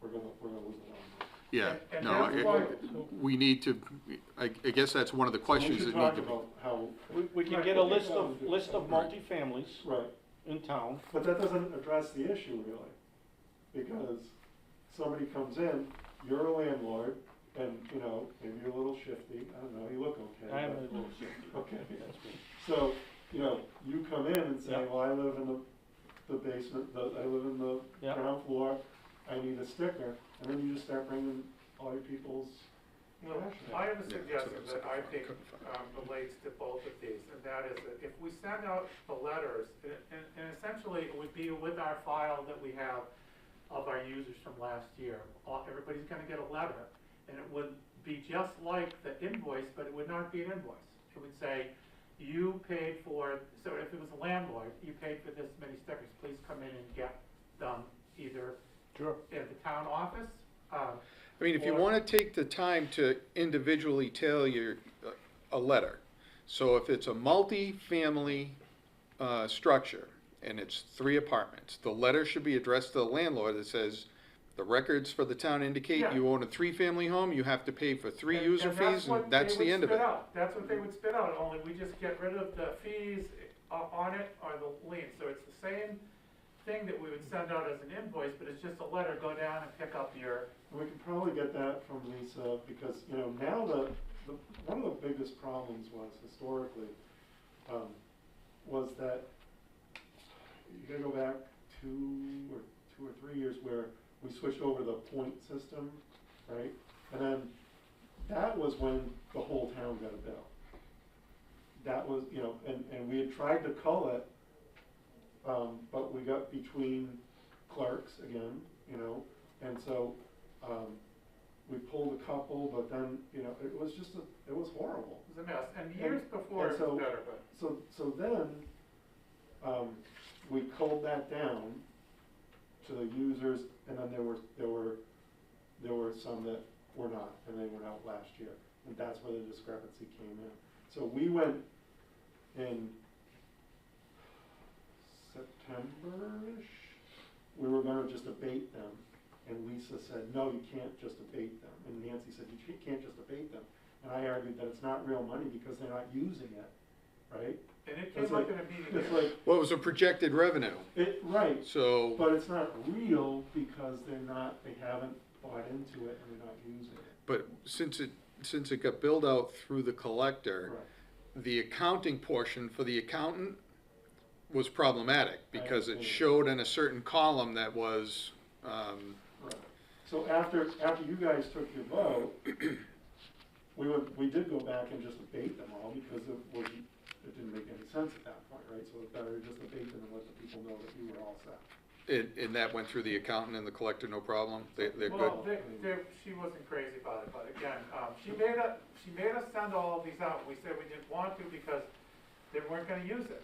Speaker 2: we're gonna lose it on.
Speaker 1: yeah,
Speaker 5: And
Speaker 1: no,
Speaker 5: that's why-
Speaker 1: we need to, I guess that's one of the questions
Speaker 2: We
Speaker 1: that
Speaker 2: should
Speaker 1: need
Speaker 2: talk
Speaker 1: to be.
Speaker 2: about how,
Speaker 3: We can
Speaker 5: Right,
Speaker 3: get a
Speaker 5: okay,
Speaker 3: list of
Speaker 1: Right.
Speaker 3: multifamilies
Speaker 2: right,
Speaker 3: in town.
Speaker 2: but that doesn't address the issue really. Because somebody comes in, you're a landlord, and, you know, maybe you're a little shifty, I don't know, you look okay.
Speaker 3: I am a
Speaker 2: but-
Speaker 3: little shifty.
Speaker 2: Okay.
Speaker 3: That's me.
Speaker 2: So, you know, you come in and say,
Speaker 3: Yeah.
Speaker 2: well, I live in the basement, I live in the
Speaker 3: Yeah.
Speaker 2: ground floor, I need a sticker, and then you just start bringing all your people's
Speaker 5: Well,
Speaker 2: trash in.
Speaker 5: I have a
Speaker 1: Yeah,
Speaker 5: suggestion
Speaker 1: that's what
Speaker 5: that
Speaker 1: I
Speaker 5: I think
Speaker 1: couldn't find.
Speaker 5: relates to both of these, and that is that if we send out the letters, and essentially it would be with our file that we have of our users from last year, everybody's gonna get a letter, and it would be just like the invoice, but it would not be an invoice. It would say, you paid for, so if it was a landlord, you paid for this many stickers, please come in and get them either
Speaker 3: Sure.
Speaker 5: at the town office,
Speaker 1: I mean, if you
Speaker 5: or-
Speaker 1: want to take the time to individually tell a letter, so if it's a multi-family structure and it's 3 apartments, the letter should be addressed to the landlord that says, the records for the town indicate
Speaker 5: Yeah.
Speaker 1: you own a 3-family home, you have to pay for 3
Speaker 5: And-
Speaker 1: user
Speaker 5: and that's
Speaker 1: fees,
Speaker 5: what
Speaker 1: and that's
Speaker 5: they
Speaker 1: the
Speaker 5: would
Speaker 1: end of
Speaker 5: spit
Speaker 1: it.
Speaker 5: out. That's what they would spit out, only we just get rid of the fees on it or the lien. So it's the same thing that we would send out as an invoice, but it's just a letter, go down and pick up your,
Speaker 2: We can probably get that from Lisa, because, you know, now one of the biggest problems was historically, was that you gotta go back 2 or 3 years where we switched over to the Appoint system, right? And then that was when the whole town got a bill. That was, you know, and we had tried to cull it, but we got between clerks again, you know, and so, we pulled a couple, but then, you know, it was just it was horrible.
Speaker 5: it was a mess. And years before
Speaker 2: and
Speaker 5: it
Speaker 2: so-
Speaker 5: was better, but.
Speaker 2: So then, we culled that down to the users, and then there were some that were not, and they went out last year, and that's where the discrepancy came in. So we went in September-ish, we were gonna just abate them, and Lisa said, no, you can't just abate them, and Nancy said, you can't just abate them. And I argued that it's not real money because they're not using it, right?
Speaker 5: And it
Speaker 2: It's
Speaker 5: came up
Speaker 2: like-
Speaker 5: in a meeting
Speaker 2: It's
Speaker 5: here.
Speaker 2: like,
Speaker 1: Well, it was a projected revenue,
Speaker 2: right,
Speaker 1: so,
Speaker 2: but it's not real because they haven't bought into it and they're not using it.
Speaker 1: but since it got billed out through the collector,
Speaker 2: Correct.
Speaker 1: the accounting portion for the accountant was problematic because it
Speaker 2: understand.
Speaker 1: showed in a certain column that was,
Speaker 2: Right. So after you guys took your vote, we did go back and just abate them all because it didn't make any sense at that point, right? So it's better to just abate them and let the people know that you were all set.
Speaker 1: and that went through the accountant and the collector, no problem? They're good?
Speaker 5: Well, she wasn't crazy about it, but again, she made us send all of these out. We said we didn't want to because they weren't gonna use it.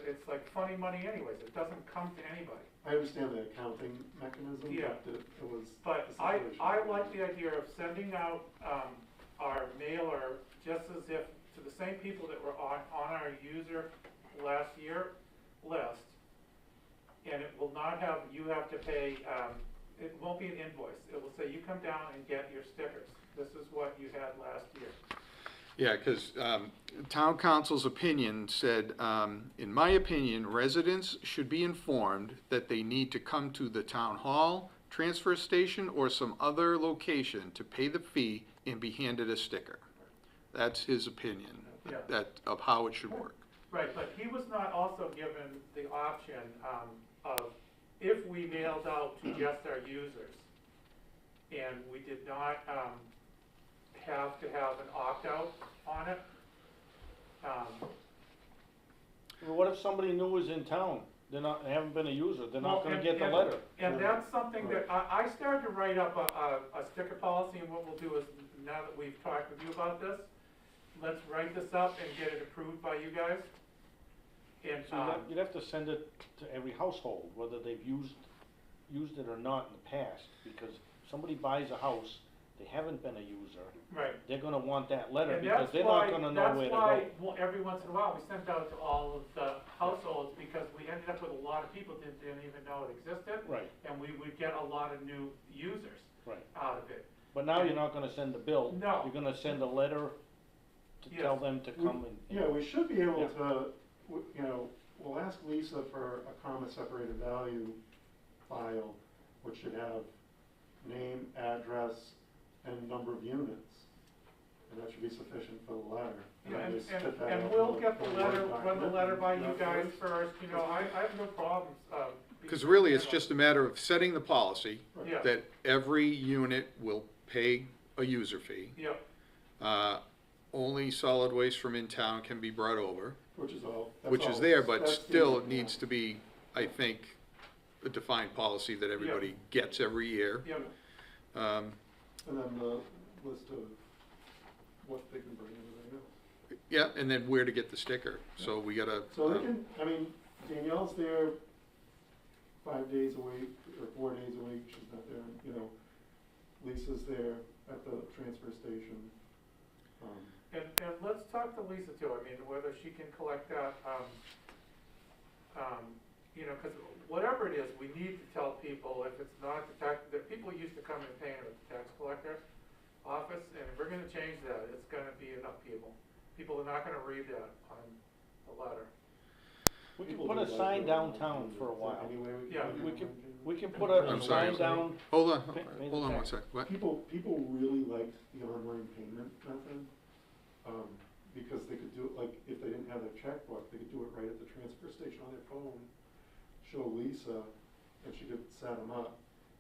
Speaker 5: It's like funny money anyways. It doesn't come to anybody.
Speaker 2: I understand the accounting mechanism,
Speaker 5: Yeah.
Speaker 2: but it was.
Speaker 5: But
Speaker 2: the
Speaker 5: I
Speaker 2: situation.
Speaker 5: like the idea of sending out, our mailer just as if to the same people that were on our user last year list. And it will not have, you have to pay, it won't be an invoice. It will say, you come down and get your stickers. This is what you had last year.
Speaker 1: Yeah, because town council's opinion said, in my opinion, residents should be informed that they need to come to the town hall, transfer station, or some other location to pay the fee and be handed a sticker. That's his opinion,
Speaker 5: Yeah.
Speaker 1: of how it should work.
Speaker 5: Right, but he was not also given the option of if we mailed out to just our users and we did not have to have an opt-out on it.
Speaker 3: Well, what if somebody new is in town, they haven't been a user, they're not
Speaker 5: Well,
Speaker 3: gonna
Speaker 5: and-
Speaker 3: get the
Speaker 5: and-
Speaker 3: letter?
Speaker 5: And that's something that, I started to write up a sticker policy, and what we'll do is, now that we've talked with you about this, let's write this up and get it approved by you guys. And,
Speaker 3: So you'd have to send it to every household, whether they've used it or not in the past, because if somebody buys a house, they haven't been a user,
Speaker 5: right.
Speaker 3: they're gonna want that letter,
Speaker 5: And
Speaker 3: because
Speaker 5: that's
Speaker 3: they're
Speaker 5: why,
Speaker 3: not gonna know where to go.
Speaker 5: that's why, well, every once in a while, we sent out to all of the households, because we ended up with a lot of people that didn't even know it existed.
Speaker 3: Right,
Speaker 5: And we would get a lot of new users
Speaker 3: right.
Speaker 5: out of it.
Speaker 3: But now you're not gonna send a bill.
Speaker 5: No.
Speaker 3: You're gonna send a letter to tell
Speaker 5: Yes.
Speaker 3: them to come and.
Speaker 2: Yeah, we should be able
Speaker 3: Yeah.
Speaker 2: to, you know, we'll ask Lisa for a comma separated value file, which should have name, address, and number of units. And that should be sufficient for the letter.
Speaker 5: Yeah,
Speaker 2: then
Speaker 5: and,
Speaker 2: they spit that
Speaker 5: and
Speaker 2: out
Speaker 5: we'll
Speaker 2: in
Speaker 5: get the
Speaker 2: a
Speaker 5: letter,
Speaker 2: Word
Speaker 5: run the
Speaker 2: document.
Speaker 5: letter by you
Speaker 2: That
Speaker 5: guys
Speaker 2: works?
Speaker 5: first, you know, I have no problems,
Speaker 1: Because really, it's just a matter of setting the policy
Speaker 5: Yeah.
Speaker 1: that every unit will pay a user fee.
Speaker 5: Yep,
Speaker 1: Only solid waste from in town can be brought over,
Speaker 2: Which is all. that's
Speaker 1: which is
Speaker 2: all-
Speaker 1: there, but
Speaker 2: that's the-
Speaker 1: still it needs to be, I think, a defined policy that everybody gets every year.
Speaker 5: yep,
Speaker 1: Um,
Speaker 2: And then the list of what they can bring and everything else.
Speaker 1: Yeah, and then where to get the sticker, so we gotta.
Speaker 2: So they can, I mean, Danielle's there 5 days a week, or 4 days a week, she's not there, you know. Lisa's there at the transfer station.
Speaker 5: and let's talk to Lisa too, I mean, whether she can collect that, you know, cause whatever it is, we need to tell people if it's not the tax, that people used to come and pay it at the tax collector office, and if we're gonna change that, it's gonna be an upheaval. People are not gonna read that on the letter.
Speaker 3: We can
Speaker 2: People
Speaker 3: put
Speaker 2: do
Speaker 3: a
Speaker 2: like
Speaker 3: sign
Speaker 2: it.
Speaker 3: downtown
Speaker 2: Is
Speaker 3: for a
Speaker 2: there
Speaker 3: while.
Speaker 2: any way we
Speaker 5: Yeah.
Speaker 2: can
Speaker 3: We
Speaker 2: do
Speaker 3: can,
Speaker 2: it?
Speaker 3: we can put a
Speaker 1: I'm sorry,
Speaker 3: sign down.
Speaker 1: Hold on,
Speaker 3: Pay
Speaker 1: hold
Speaker 3: the
Speaker 1: on one
Speaker 3: tax.
Speaker 1: sec, what?
Speaker 2: People really liked the online payment method, because they could do it, like, if they didn't have their checkbook, they could do it right at the transfer station on their phone, show Lisa, and she could set them up.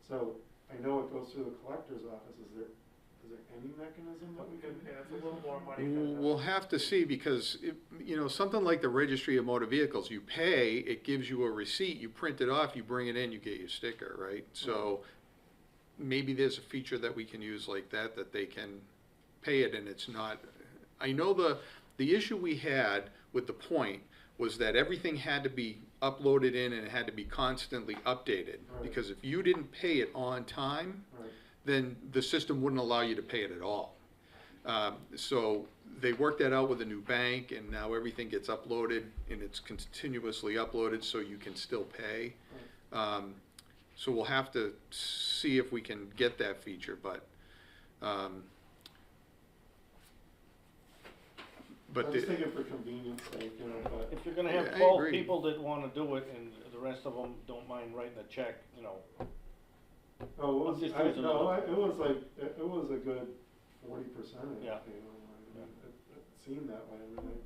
Speaker 2: So, I know it goes through the collector's office, is there any mechanism that we can?
Speaker 5: And it's a little more money than.
Speaker 1: We'll have to see, because, you know, something like the registry of motor vehicles, you pay, it gives you a receipt, you print it off, you bring it in, you get your sticker, right? So, maybe there's a feature that we can use like that, that they can pay it and it's not, I know the issue we had with the Point was that everything had to be uploaded in and it had to be constantly updated.
Speaker 2: Right.
Speaker 1: Because if you didn't pay it on time,
Speaker 2: Right.
Speaker 1: then the system wouldn't allow you to pay it at all. So they worked that out with a new bank, and now everything gets uploaded, and it's continuously uploaded, so you can still pay. So we'll have to see if we can get that feature, but
Speaker 2: I'm just thinking for convenience sake, you know, but.
Speaker 3: If you're gonna
Speaker 1: Yeah,
Speaker 3: have
Speaker 1: I
Speaker 3: 12
Speaker 1: agree.
Speaker 3: people that wanna do it, and the rest of them don't mind writing a check, you know.
Speaker 2: Oh, it was,
Speaker 3: Just
Speaker 2: I,
Speaker 3: using
Speaker 2: no,
Speaker 3: it.
Speaker 2: it was like, it was a good 40%
Speaker 3: Yeah.
Speaker 2: paid online. I mean, it seemed that way, I mean,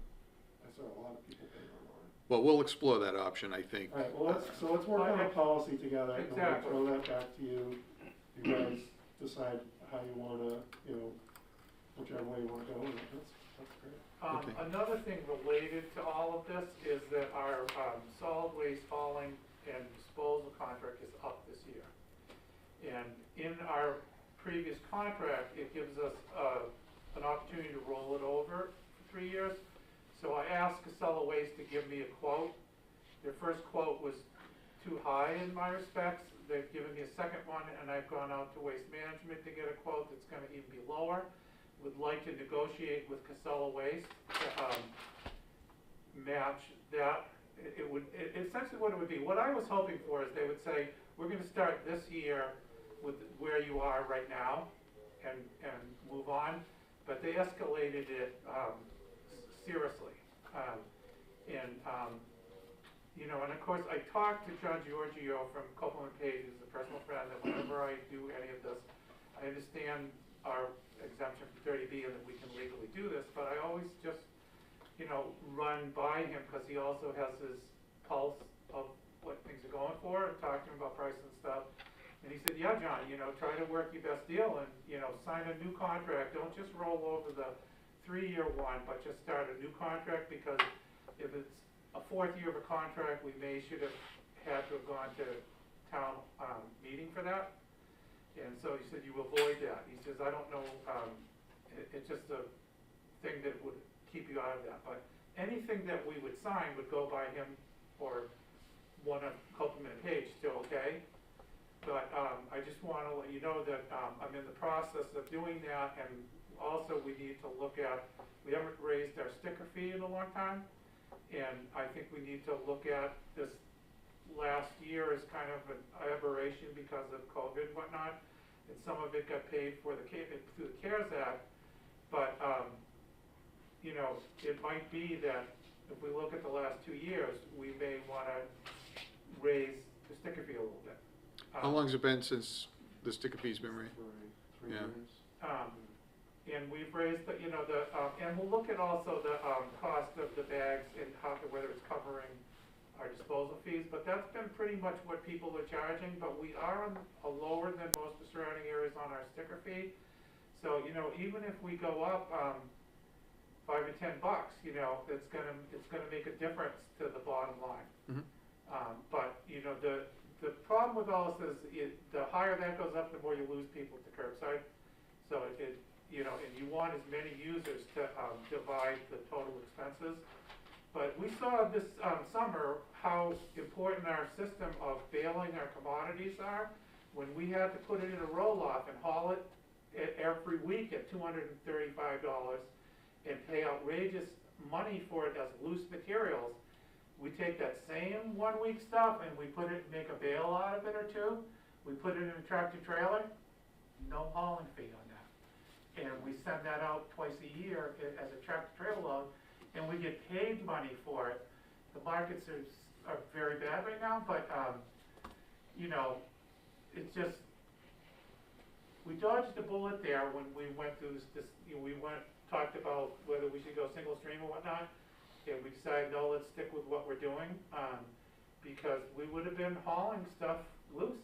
Speaker 2: I saw a lot of people paying online.
Speaker 1: well, we'll explore that option, I think.
Speaker 2: All right, well, let's work on a policy together, and we'll
Speaker 5: Exactly.
Speaker 2: throw that back to you. You guys decide how you wanna, you know, whichever way you wanna go, and that's great.
Speaker 1: Okay.
Speaker 5: Another thing related to all of this is that our, solid waste hauling and disposal contract is up this year. And in our previous contract, it gives us, an opportunity to roll it over for 3 years. So I asked Casella Waste to give me a quote. Their first quote was too high in my respects. They've given me a second one, and I've gone out to Waste Management to get a quote that's gonna even be lower. Would like to negotiate with Casella Waste to, match that. Essentially what it would be, what I was hoping for is they would say, we're gonna start this year with where you are right now and move on, but they escalated it, seriously. You know, and of course, I talked to John Giorgio from Copeland Page, who's a personal friend, that whenever I do any of this, I understand our exemption from 30B and that we can legally do this, but I always just, you know, run by him, because he also has his pulse of what things are going for, and talking about price and stuff. And he said, yeah, John, you know, try to work your best deal and, sign a new contract. Don't just roll over the 3-year one, but just start a new contract, because if it's a 4th year of a contract, we should have had to have gone to town, meeting for that. And so he said, you avoid that. He says, I don't know, it's just a thing that would keep you out of that. But anything that we would sign would go by him or one of Copeland and Page, still okay. But I just want to let you know that I'm in the process of doing that, and also we need to look at, we haven't raised our sticker fee in a long time, and I think we need to look at this last year as kind of an aberration because of COVID and whatnot, and some of it got paid for through the CARES Act, but it might be that if we look at the last 2 years, we may want to raise the sticker fee a little bit.
Speaker 1: How long's it been since the sticker fee's been raised?
Speaker 2: For 3
Speaker 1: Yeah.
Speaker 2: years.
Speaker 5: And we've raised the, and we'll look at also the cost of the bags and whether it's covering our disposal fees, but that's been pretty much what people are charging, but we are lower than most of the surrounding areas on our sticker fee. So, even if we go up $5 or $10, it's gonna make a difference to the bottom line.
Speaker 1: Mhm.
Speaker 5: But, the problem with all this is the higher that goes up, the more you lose people to curbside. So and you want as many users to divide the total expenses. But we saw this summer how important our system of bailing our commodities are. When we had to put it in a roll-off and haul it every week at $235 and pay outrageous money for it as loose materials, we take that same 1-week stuff and we make a bale out of it or two. We put it in a tractor trailer, no hauling fee on that. And we send that out twice a year as a tractor trailer load, and we get paid money for it. The markets are very bad right now, but, it's just, we dodged a bullet there when we went through this, talked about whether we should go single stream or whatnot. And we decided, no, let's stick with what we're doing, because we would have been hauling stuff loose.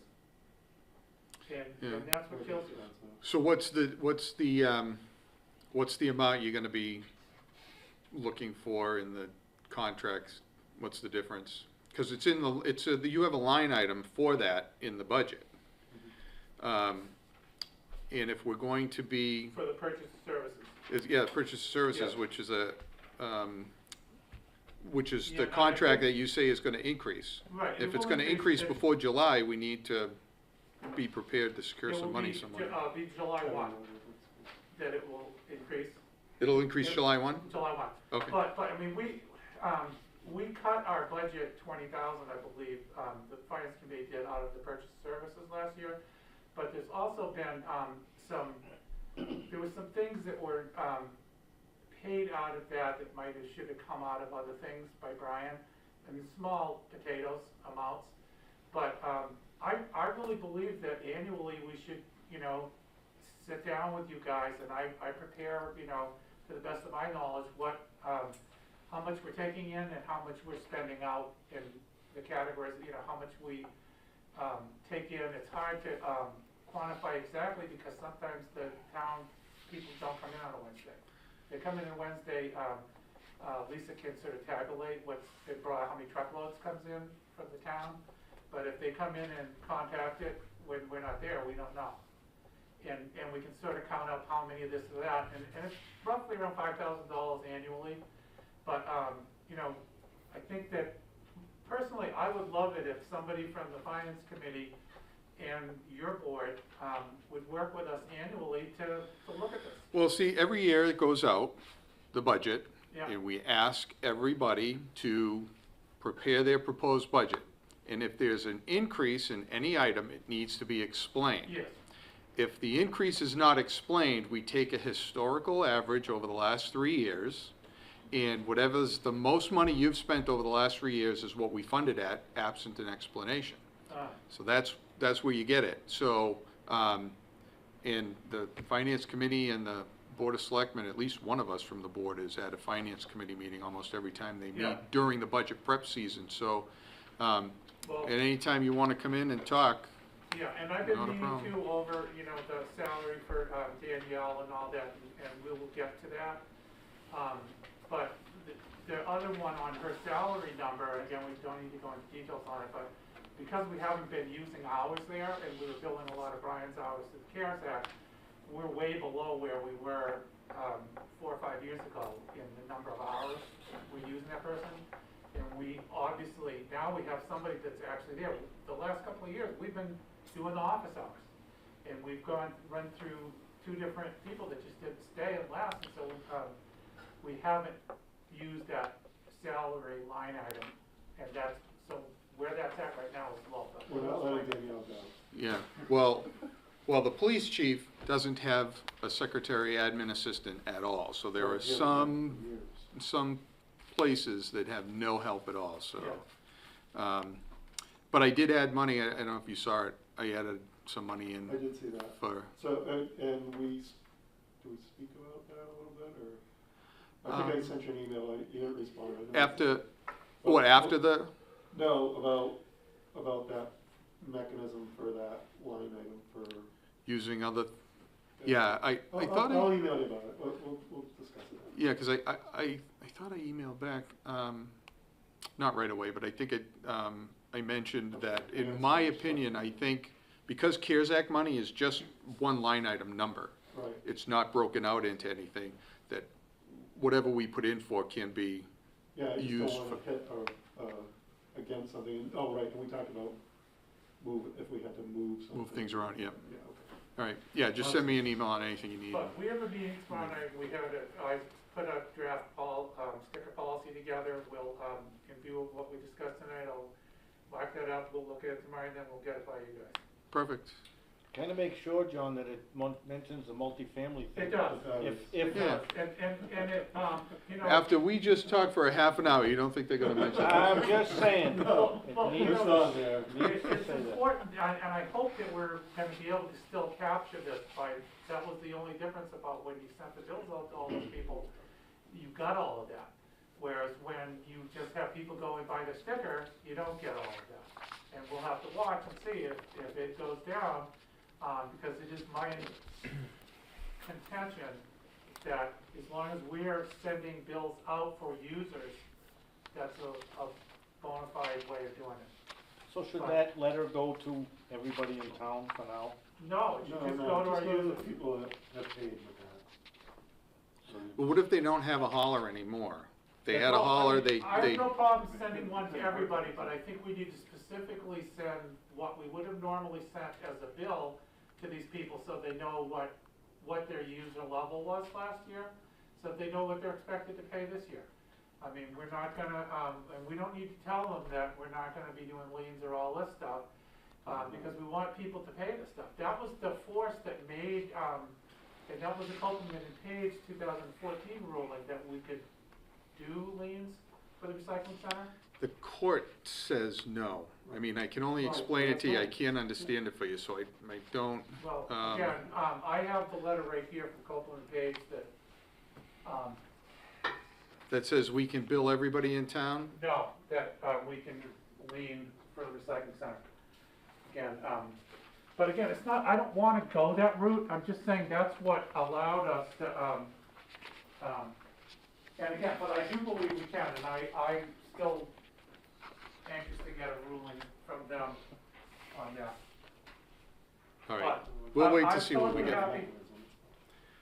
Speaker 5: And that's what kills you.
Speaker 1: So what's the amount you're gonna be looking for in the contracts? What's the difference? Because you have a line item for that in the budget. And if we're going to be.
Speaker 5: For the purchase of services.
Speaker 1: Purchase of services,
Speaker 5: Yeah.
Speaker 1: which is
Speaker 5: Yeah,
Speaker 1: the contract that you say is gonna increase.
Speaker 5: Right.
Speaker 1: If it's gonna increase before July, we need to be prepared to secure some money somewhere.
Speaker 5: It will be July 1 that it will increase.
Speaker 1: It'll increase July 1?
Speaker 5: July 1.
Speaker 1: Okay.
Speaker 5: But I mean, we cut our budget 20,000, I believe, the finance committee did, out of the purchase services last year. But there's also been there were some things that were paid out of that should have come out of other things by Brian. I mean, small potatoes amounts. But I really believe that annually we should, sit down with you guys, and I prepare, to the best of my knowledge, how much we're taking in and how much we're spending out in the categories, how much we take in. It's hard to quantify exactly because sometimes the town people don't come in on a Wednesday. They come in on Wednesday, Lisa can sort of tabulate what's been brought, how many truckloads comes in from the town. But if they come in and contact it when we're not there, we don't know. And we can sort of count up how many of this or that, and it's roughly around $5,000 annually. But, I think that personally, I would love it if somebody from the finance committee and your board would work with us annually to look at this.
Speaker 1: Well, see, every year it goes out, the budget,
Speaker 5: Yeah.
Speaker 1: and we ask everybody to prepare their proposed budget. And if there's an increase in any item, it needs to be explained.
Speaker 5: Yes.
Speaker 1: If the increase is not explained, we take a historical average over the last 3 years, and whatever's the most money you've spent over the last 3 years is what we funded at, absent an explanation. So that's where you get it. So, and the finance committee and the Board of Selectmen, at least one of us from the board is at a finance committee meeting almost every time they meet
Speaker 5: Yeah.
Speaker 1: during the budget prep season. So,
Speaker 5: Well,
Speaker 1: at any time you want to come in and talk,
Speaker 5: Yeah, and I've been
Speaker 1: Not a
Speaker 5: meaning
Speaker 1: problem.
Speaker 5: to over, you know, the salary for Danielle and all that, and we will get to that. But the other one on her salary number, again, we don't need to go into details on it, but because we haven't been using hours there, and we were billing a lot of Brian's hours to the CARES Act, we're way below where we were 4 or 5 years ago in the number of hours we're using that person. And we obviously, now we have somebody that's actually there. The last couple of years, we've been doing the office hours. And we've run through 2 different people that just didn't stay and last, and so we haven't used that salary line item. And that's, so where that's at right now is low. But
Speaker 2: We're not letting Danielle go.
Speaker 1: Yeah, well, the police chief doesn't have a secretary admin assistant at all, so there are some places that have no help at all, so. But I did add money, I don't know if you saw it, I added some money in
Speaker 2: I did see that.
Speaker 1: for,
Speaker 2: So, and do we speak about that a little bit, or? I think I sent you an email, you didn't respond. I didn't-
Speaker 1: after, what, after the,
Speaker 2: No, about that mechanism for that line item for.
Speaker 1: using other, yeah, I thought
Speaker 2: I'll email you about it, we'll discuss it.
Speaker 1: yeah, because I thought I emailed back, not right away, but I think I mentioned that, in my opinion, I think, because CARES Act money is just one line item number.
Speaker 2: Right.
Speaker 1: It's not broken out into anything, that whatever we put in for can be
Speaker 2: Yeah, I
Speaker 1: used
Speaker 2: just don't want to hit or, against something, oh, right, and we talked about if we had to move something.
Speaker 1: move things around, yeah.
Speaker 2: Yeah, okay.
Speaker 1: All right, yeah, just send me an email on anything you need.
Speaker 5: But we have a meeting tomorrow night, I put a draft sticker policy together, we'll, in view of what we discussed tonight, I'll mark that up, we'll look at it tomorrow, and then we'll get it by you guys.
Speaker 1: Perfect.
Speaker 3: Kind of make sure, John, that it mentions the multifamily thing.
Speaker 5: It does.
Speaker 3: If,
Speaker 1: Yeah.
Speaker 5: And it, you know.
Speaker 1: After we just talked for a half an hour, you don't think they're gonna mention it?
Speaker 3: I'm just saying,
Speaker 2: No,
Speaker 5: Well,
Speaker 3: it
Speaker 5: you
Speaker 3: needs,
Speaker 2: it's
Speaker 5: know,
Speaker 2: not there.
Speaker 3: needs to
Speaker 5: It's
Speaker 3: say that.
Speaker 5: important, and I hope that we're gonna be able to still capture this that was the only difference about when you sent the bills out to all those people, you got all of that. Whereas when you just have people go and buy the sticker, you don't get all of that. And we'll have to watch and see if it goes down, because it is my contention that as long as we're sending bills out for users, that's a bona fide way of doing it.
Speaker 3: So should that letter go to everybody in town for now?
Speaker 5: No, you just go to our
Speaker 2: just go to
Speaker 5: users.
Speaker 2: the people that have paid with that. So-
Speaker 1: Well, what if they don't have a hauler anymore? They had a
Speaker 5: Well, I
Speaker 1: hauler,
Speaker 5: mean, I
Speaker 1: they,
Speaker 5: have no problem sending one to everybody, but I think we need to specifically send what we would have normally sent as a bill to these people, so they know what their user level was last year, so they know what they're expected to pay this year. I mean, we're not gonna, and we don't need to tell them that we're not gonna be doing liens or all this stuff, because we want people to pay this stuff. That was the force that made, and that was a Copeland and Page 2014 ruling, that we could do liens for the recycling center.
Speaker 1: the court says no. I mean, I can only explain it to you, I can't understand it for you, so I don't,
Speaker 5: Well, again, I have the letter right here from Copeland and Page
Speaker 1: that says we can bill everybody in town?
Speaker 5: that we can lien for the recycling center. Again, but again, it's not, I don't wanna go that route, I'm just saying that's what allowed us to, and again, but I do believe we can, and I'm still anxious to get a ruling from them on that.
Speaker 1: All right,
Speaker 5: But
Speaker 1: we'll wait to
Speaker 5: I'm
Speaker 1: see what we
Speaker 5: totally
Speaker 1: get.
Speaker 5: happy.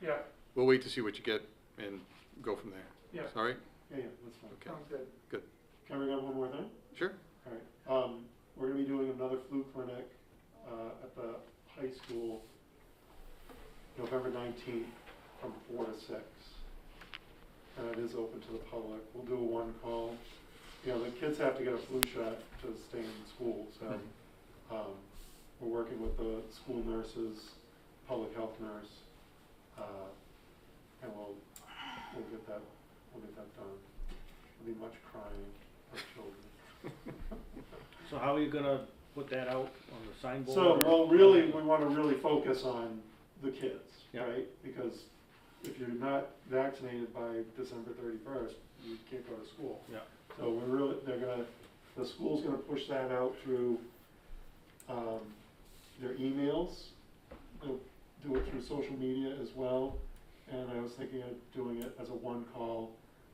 Speaker 5: Yeah,
Speaker 1: We'll wait to see what you get and go from there.
Speaker 5: yeah,
Speaker 1: All right?
Speaker 2: Yeah, that's fine.
Speaker 1: Okay,
Speaker 5: sounds good.
Speaker 2: Can we have one more thing?
Speaker 1: sure.
Speaker 2: All right, we're gonna be doing another Flute Clinic, at the high school, November 19th, from 4 to 6. And it is open to the public. We'll do a one call. You know, the kids have to get a flu shot to stay in school, so, we're working with the school nurses, public health nurse, and we'll get that done. There'll be much crying of children.
Speaker 3: So how are you gonna put that out on the signboard?
Speaker 2: So,
Speaker 3: or-
Speaker 2: well, really, we want to really focus on the kids,
Speaker 3: Yeah.
Speaker 2: right? Because if you're not vaccinated by December 31st, you can't go to school.
Speaker 3: Yeah.
Speaker 2: So we're really, the school's gonna push that out through, their emails. They'll do it through social media as well. And I was thinking of doing it as a one call,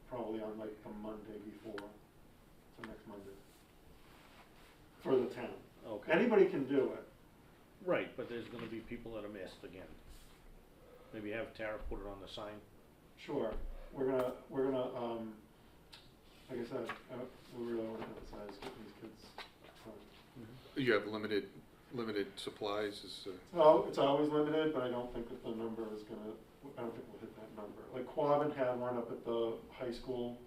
Speaker 2: probably on like the Monday before, so next Monday, for the town.
Speaker 3: Okay.
Speaker 2: Anybody can do it.
Speaker 3: Right, but there's gonna be people that are missed again. Maybe have Tara put it on the sign.
Speaker 2: Sure. We're gonna, like I said, we really want to emphasize getting these kids.
Speaker 1: You have limited supplies,
Speaker 2: Well, it's always limited, but I don't think that the number is gonna, I don't think we'll hit that number. Like Quabbin had one up at the high school,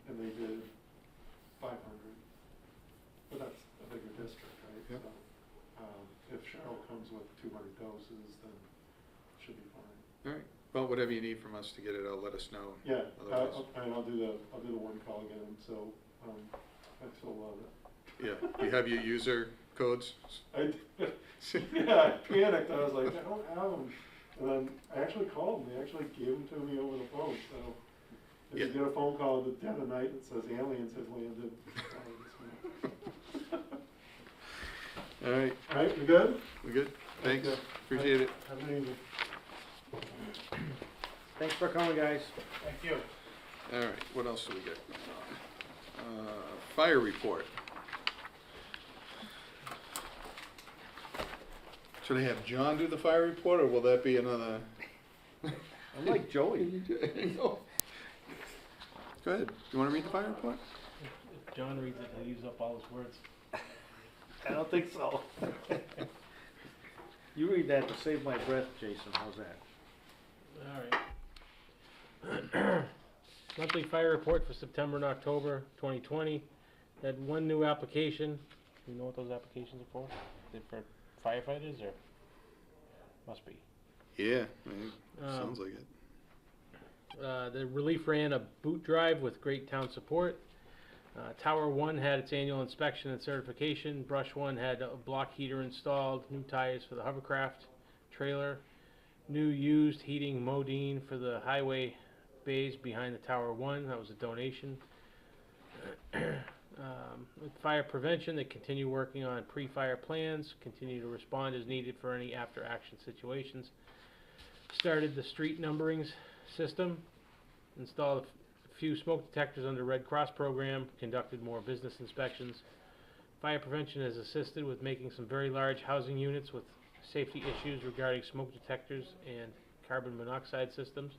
Speaker 2: and they did 500. But that's a bigger district, right?
Speaker 1: Yep.
Speaker 2: So, if Cheryl comes with 200 doses, then it should be fine.
Speaker 1: all right. Well, whatever you need from us to get it, let us know.
Speaker 2: Yeah,
Speaker 1: Otherwise-
Speaker 2: and I'll do the one call again, so, I still love it.
Speaker 1: Yeah, you have your user codes?
Speaker 2: I yeah, I panicked. I was like, I don't have them. And then I actually called them. They actually gave them to me over the phone. So if
Speaker 1: Yeah.
Speaker 2: you get a phone call at the dead of night that says aliens have landed.
Speaker 1: All right,
Speaker 2: All right, we good?
Speaker 1: we good? Thanks,
Speaker 2: Okay.
Speaker 1: appreciate it.
Speaker 2: Have a good evening.
Speaker 3: Thanks for coming, guys.
Speaker 5: Thank you.
Speaker 1: All right, what else do we get? Fire report. Should I have John do the fire report, or will that be another?
Speaker 3: I'm like Joey.
Speaker 1: Go ahead, you wanna read the fire report?
Speaker 8: If John reads it, he'll use up all his words.
Speaker 3: I don't think so. You read that to save my breath, Jason, how's that?
Speaker 8: Alright. Monthly fire report for September and October 2020. Had one new application. You know what those applications are for? They're for firefighters or? Must be.
Speaker 1: Yeah, sounds like it.
Speaker 8: The relief ran a boot drive with great town support. Tower 1 had its annual inspection and certification. Brush 1 had a block heater installed, new tires for the hovercraft trailer, new used heating modine for the highway bays behind the Tower 1. That was a donation. With fire prevention, they continue working on pre-fire plans, continue to respond as needed for any after-action situations. Started the street numberings system, installed a few smoke detectors under Red Cross program, conducted more business inspections. Fire prevention has assisted with making some very large housing units with safety issues regarding smoke detectors and carbon monoxide systems.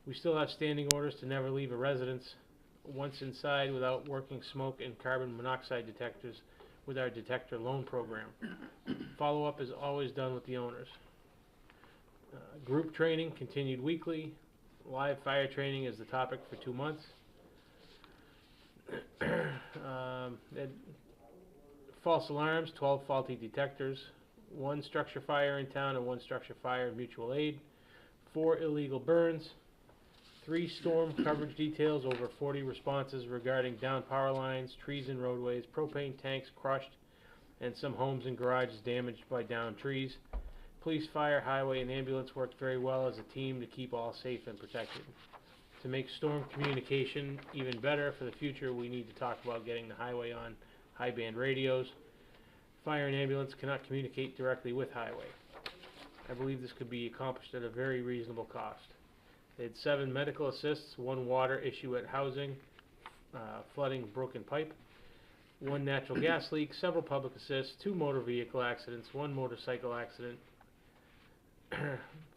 Speaker 8: We still have standing orders to never leave a residence once inside without working smoke and carbon monoxide detectors with our detector loan program. Follow-up is always done with the owners. Group training continued weekly. Live fire training is the topic for 2 months. False alarms, 12 faulty detectors, 1 structure fire in town and 1 structure fire of mutual aid, 4 illegal burns, 3 storm coverage details, over 40 responses regarding down power lines, trees and roadways, propane tanks crushed, and some homes and garages damaged by downed trees. Police, fire, highway, and ambulance worked very well as a team to keep all safe and protected. To make storm communication even better for the future, we need to talk about getting the highway on high band radios. Fire and ambulance cannot communicate directly with highway. I believe this could be accomplished at a very reasonable cost. They had 7 medical assists, 1 water issue at housing, flooding, broken pipe, 1 natural gas leak, several public assists, 2 motor vehicle accidents, 1 motorcycle accident.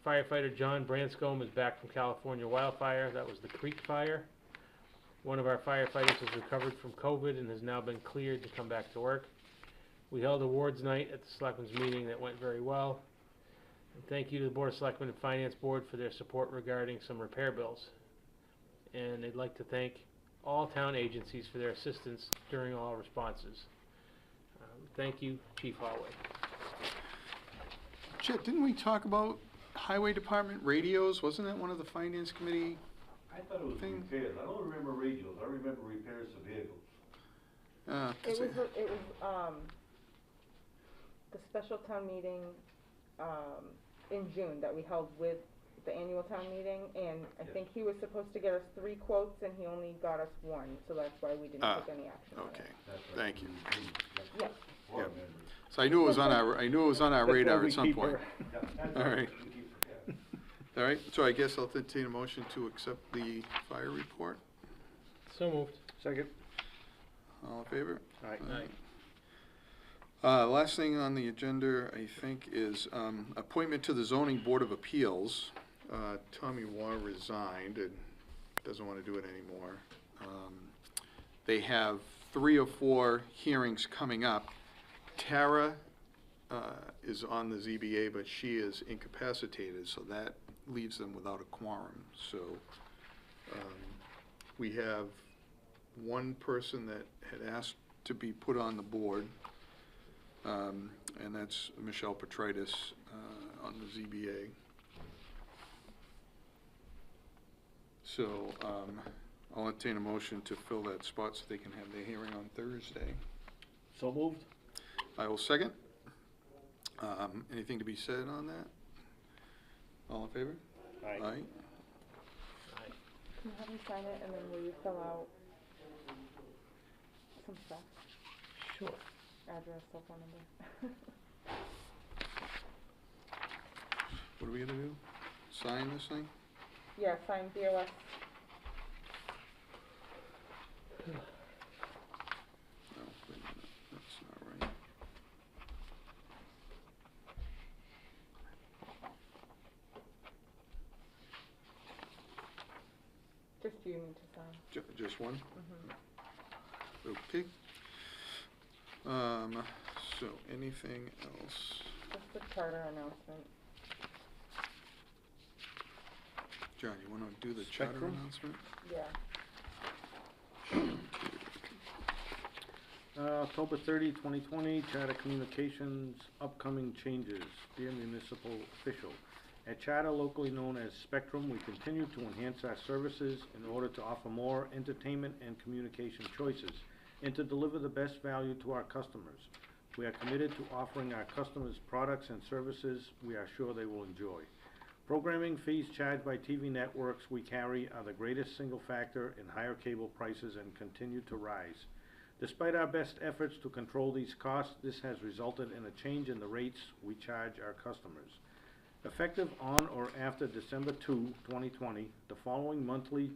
Speaker 8: Firefighter John Branscombe is back from California wildfire. That was the Creek Fire. One of our firefighters has recovered from COVID and has now been cleared to come back to work. We held awards night at the Selectmen's meeting that went very well. And thank you to the Board of Selectmen and Finance Board for their support regarding some repair bills. And they'd like to thank all town agencies for their assistance during all responses. Thank you, Chief Hallway.
Speaker 1: Chet, didn't we talk about highway department radios? Wasn't that one of the finance committee?
Speaker 6: I thought it was
Speaker 1: Thing.
Speaker 6: repairs. I don't remember radios. I remember repairs to vehicles.
Speaker 4: It was the special town meeting in June that we held with the annual town meeting, and I think he was supposed to get us 3 quotes and he only got us 1, so that's why we didn't take any action on it.
Speaker 1: Okay,
Speaker 6: That's right.
Speaker 1: thank you.
Speaker 4: Yes.
Speaker 6: board
Speaker 1: Yeah.
Speaker 6: members.
Speaker 1: So I knew it was on our,
Speaker 3: That's why
Speaker 1: radar
Speaker 3: we
Speaker 1: at some
Speaker 3: keep
Speaker 1: point.
Speaker 3: her.
Speaker 6: Yeah, that's
Speaker 1: All
Speaker 6: all.
Speaker 1: right.
Speaker 6: We keep- yeah.
Speaker 1: All right, so I guess I'll entertain a motion to accept the fire report.
Speaker 8: So moved.
Speaker 3: Second.
Speaker 1: All in favor?
Speaker 3: Aye.
Speaker 1: Last thing on the agenda, I think, is appointment to the zoning board of appeals. Tommy Waugh resigned and doesn't want to do it anymore. They have 3 or 4 hearings coming up. Tara is on the ZBA, but she is incapacitated, so that leaves them without a quorum. So we have one person that had asked to be put on the board, and that's Michelle Petritis on the ZBA. So I'll entertain a motion to fill that spot so they can have their hearing on Thursday.
Speaker 3: So moved.
Speaker 1: I will second. Anything to be said on that? All in favor?
Speaker 3: Aye.
Speaker 1: Aye.
Speaker 4: Can you have me sign it, and then will you fill out some stuff?
Speaker 8: Sure.
Speaker 4: Address, cell phone number.
Speaker 1: What are we gonna do? Sign this thing?
Speaker 4: Yeah, sign BOS.
Speaker 1: No, wait a minute, that's not right.
Speaker 4: Just you need to sign.
Speaker 1: Just one?
Speaker 4: Mhm.
Speaker 1: Okay. So anything else?
Speaker 4: Just the charter announcement.
Speaker 1: John, you wanna do the charter
Speaker 3: Spectrum?
Speaker 1: announcement?
Speaker 4: Yeah.
Speaker 3: October 30, 2020, Charter Communications, upcoming changes. Dear municipal official, at Charter, locally known as Spectrum, we continue to enhance our services in order to offer more entertainment and communication choices, and to deliver the best value to our customers. We are committed to offering our customers products and services we are sure they will enjoy. Programming fees charged by TV networks we carry are the greatest single factor in higher cable prices and continue to rise. Despite our best efforts to control these costs, this has resulted in a change in the rates we charge our customers. Effective on or after December 2, 2020, the following monthly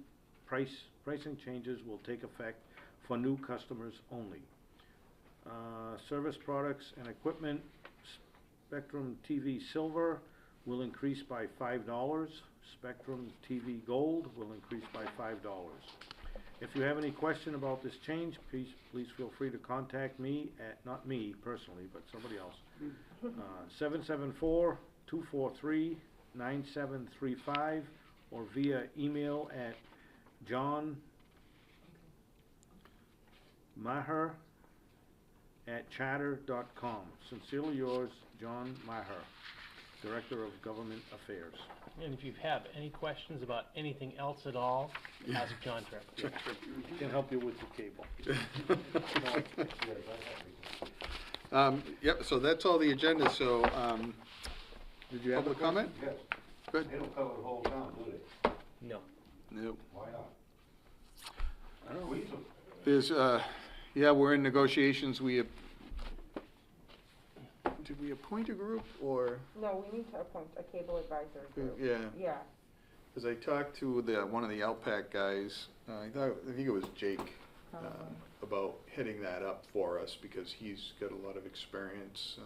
Speaker 3: pricing changes will take effect for new customers only. Service products and equipment, Spectrum TV Silver will increase by $5. Spectrum TV Gold will increase by $5. If you have any question about this change, please feel free to contact me at, not me personally, but somebody else. 774-243-9735 or via email at johnmaher@charter.com. Sincerely yours, John Maher, Director of Government Affairs.
Speaker 8: And if you have any questions about anything else at all, ask John Trevor.
Speaker 3: He can help you with your cable.
Speaker 1: Yep, so that's all the agenda, so, did you have a comment?
Speaker 6: Yes.
Speaker 1: Good.
Speaker 6: They don't cover the whole town, do they?
Speaker 8: No.
Speaker 1: Nope.
Speaker 6: Why not?
Speaker 3: I don't know.
Speaker 6: We took-
Speaker 1: There's, yeah, we're in negotiations, did we appoint a group, or,
Speaker 4: No, we need to appoint a cable advisory group.
Speaker 1: yeah,
Speaker 4: Yeah.
Speaker 1: because I talked to one of the Outback guys, I think it was Jake, about heading that up for us, because he's got a lot of experience,
Speaker 4: Do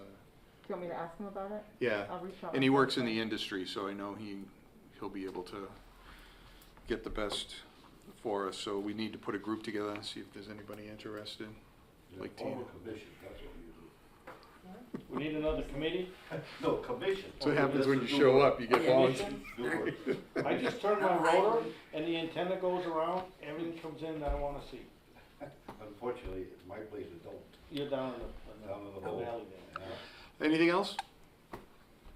Speaker 4: you want me to ask him about it?
Speaker 1: yeah,
Speaker 4: I'll reach out.
Speaker 1: and he works in the industry, so I know he'll be able to get the best for us, so we need to put a group together, see if there's anybody interested. Like
Speaker 6: Form a
Speaker 1: Tina.
Speaker 6: commission, that's what we
Speaker 3: We need another committee?
Speaker 6: do. No, commission.
Speaker 1: That's what happens when you
Speaker 6: Just to
Speaker 1: show
Speaker 6: do
Speaker 1: up, you get volunteers.
Speaker 6: Do it.
Speaker 3: I just turn my rotor and the antenna goes around, everything comes in that I wanna see.
Speaker 6: Unfortunately, at my place it don't.
Speaker 3: You're down in
Speaker 6: Down in the
Speaker 3: the
Speaker 6: hole.
Speaker 3: valley there.
Speaker 1: Anything else?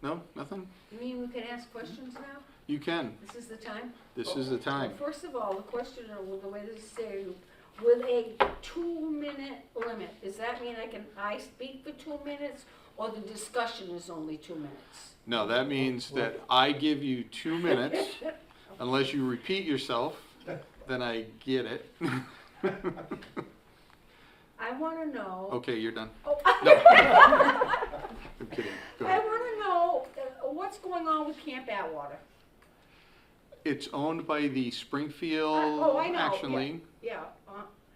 Speaker 1: No, nothing?
Speaker 9: You mean we can ask questions now?
Speaker 1: You can,
Speaker 9: This is the time?
Speaker 1: this is the time.
Speaker 9: Well, first of all, the question, with the way this is stated, with a 2-minute limit, does that mean I speak for 2 minutes, or the discussion is only 2 minutes?
Speaker 1: No, that means that I give you 2 minutes, unless you repeat yourself, then I get it.
Speaker 9: I wanna know.
Speaker 1: Okay, you're done.
Speaker 9: Oh.
Speaker 1: No. I'm kidding. Go
Speaker 9: I
Speaker 1: ahead.
Speaker 9: wanna know, what's going on with Camp Atwater?
Speaker 1: It's owned by the Springfield
Speaker 9: I know,
Speaker 1: Action
Speaker 9: yeah.
Speaker 1: League.
Speaker 9: Yeah,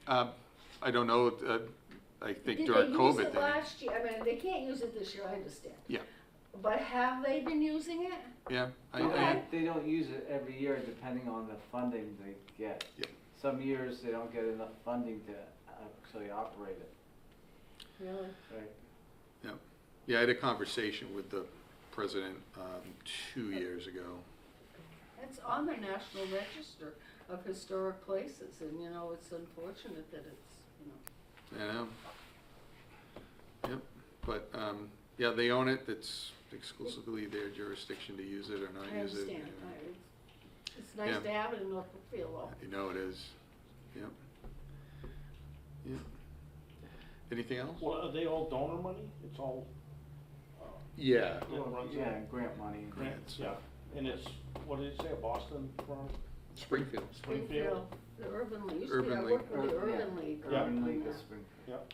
Speaker 1: I don't know, I think
Speaker 9: did
Speaker 1: during
Speaker 9: they
Speaker 1: COVID.
Speaker 9: use it last year? I mean, they can't use it this year, I understand.
Speaker 1: Yeah.
Speaker 9: But have they been using it?
Speaker 1: Yeah,
Speaker 9: Okay.
Speaker 10: They don't use it every year depending on the funding they get.
Speaker 1: Yeah.
Speaker 10: Some years they don't get enough funding to actually operate it.
Speaker 9: Really?
Speaker 10: Right.
Speaker 1: yeah, I had a conversation with the president 2 years ago.
Speaker 9: It's on the National Register of Historic Places, and you know, it's unfortunate that it's, you know.
Speaker 1: I know. Yep, but, yeah, they own it, it's exclusively their jurisdiction to use it or not
Speaker 9: I
Speaker 1: use it.
Speaker 9: understand.
Speaker 1: Yeah.
Speaker 9: It's nice
Speaker 1: Yeah.
Speaker 9: to have it in North Brookfield, though.
Speaker 1: You know it is, yep. Yep. Anything else?
Speaker 3: Well, are they all donor money? It's all,
Speaker 1: Yeah,
Speaker 3: it runs
Speaker 10: Yeah,
Speaker 3: on
Speaker 10: grant money.
Speaker 3: grants, yeah. And it's, what did it say, a Boston firm?
Speaker 1: Springfield.
Speaker 3: Springfield?
Speaker 9: The Urban League, used to be, I
Speaker 1: Urban
Speaker 9: worked with the
Speaker 10: League.
Speaker 9: Urban League.
Speaker 10: Urban
Speaker 9: on
Speaker 10: League
Speaker 9: that.
Speaker 10: of Springfield.
Speaker 3: Yep.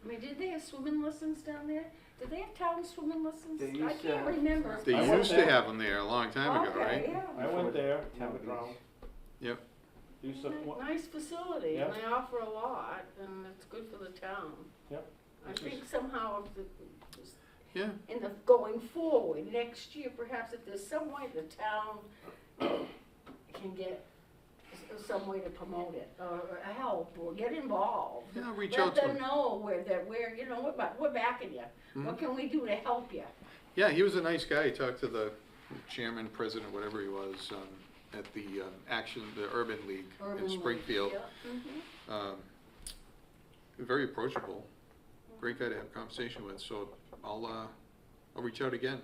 Speaker 9: I mean, did they have swimming lessons down there? Did they have town swimming lessons?
Speaker 10: They
Speaker 9: I
Speaker 10: used to
Speaker 9: can't
Speaker 10: have-
Speaker 9: remember.
Speaker 1: They
Speaker 3: I went
Speaker 1: used to
Speaker 3: there.
Speaker 1: have them there a long time ago,
Speaker 9: Okay,
Speaker 1: right?
Speaker 9: yeah.
Speaker 3: I went there,
Speaker 10: Town
Speaker 3: on the
Speaker 10: beach.
Speaker 3: ground.
Speaker 1: Yep.
Speaker 3: Used to,
Speaker 9: Nice facility,
Speaker 3: Yeah.
Speaker 9: and they offer a lot, and it's good for the town.
Speaker 3: Yep.
Speaker 9: I
Speaker 3: This
Speaker 9: think
Speaker 3: is-
Speaker 9: somehow,
Speaker 1: Yeah,
Speaker 9: in the, going forward, next year, perhaps if there's some way the town can get some way to promote it, or help, or get involved.
Speaker 1: yeah, reach
Speaker 9: Let
Speaker 1: out to
Speaker 9: them
Speaker 1: him.
Speaker 9: know we're, you know, we're backing you. What
Speaker 1: Mhm.
Speaker 9: can we do to help you?
Speaker 1: Yeah, he was a nice guy. He talked to the chairman, president, whatever he was, at the the Urban League
Speaker 9: Urban
Speaker 1: in
Speaker 9: League,
Speaker 1: Springfield.
Speaker 9: yeah, mhm.
Speaker 1: Very approachable, great guy to have a conversation with, so I'll reach out again,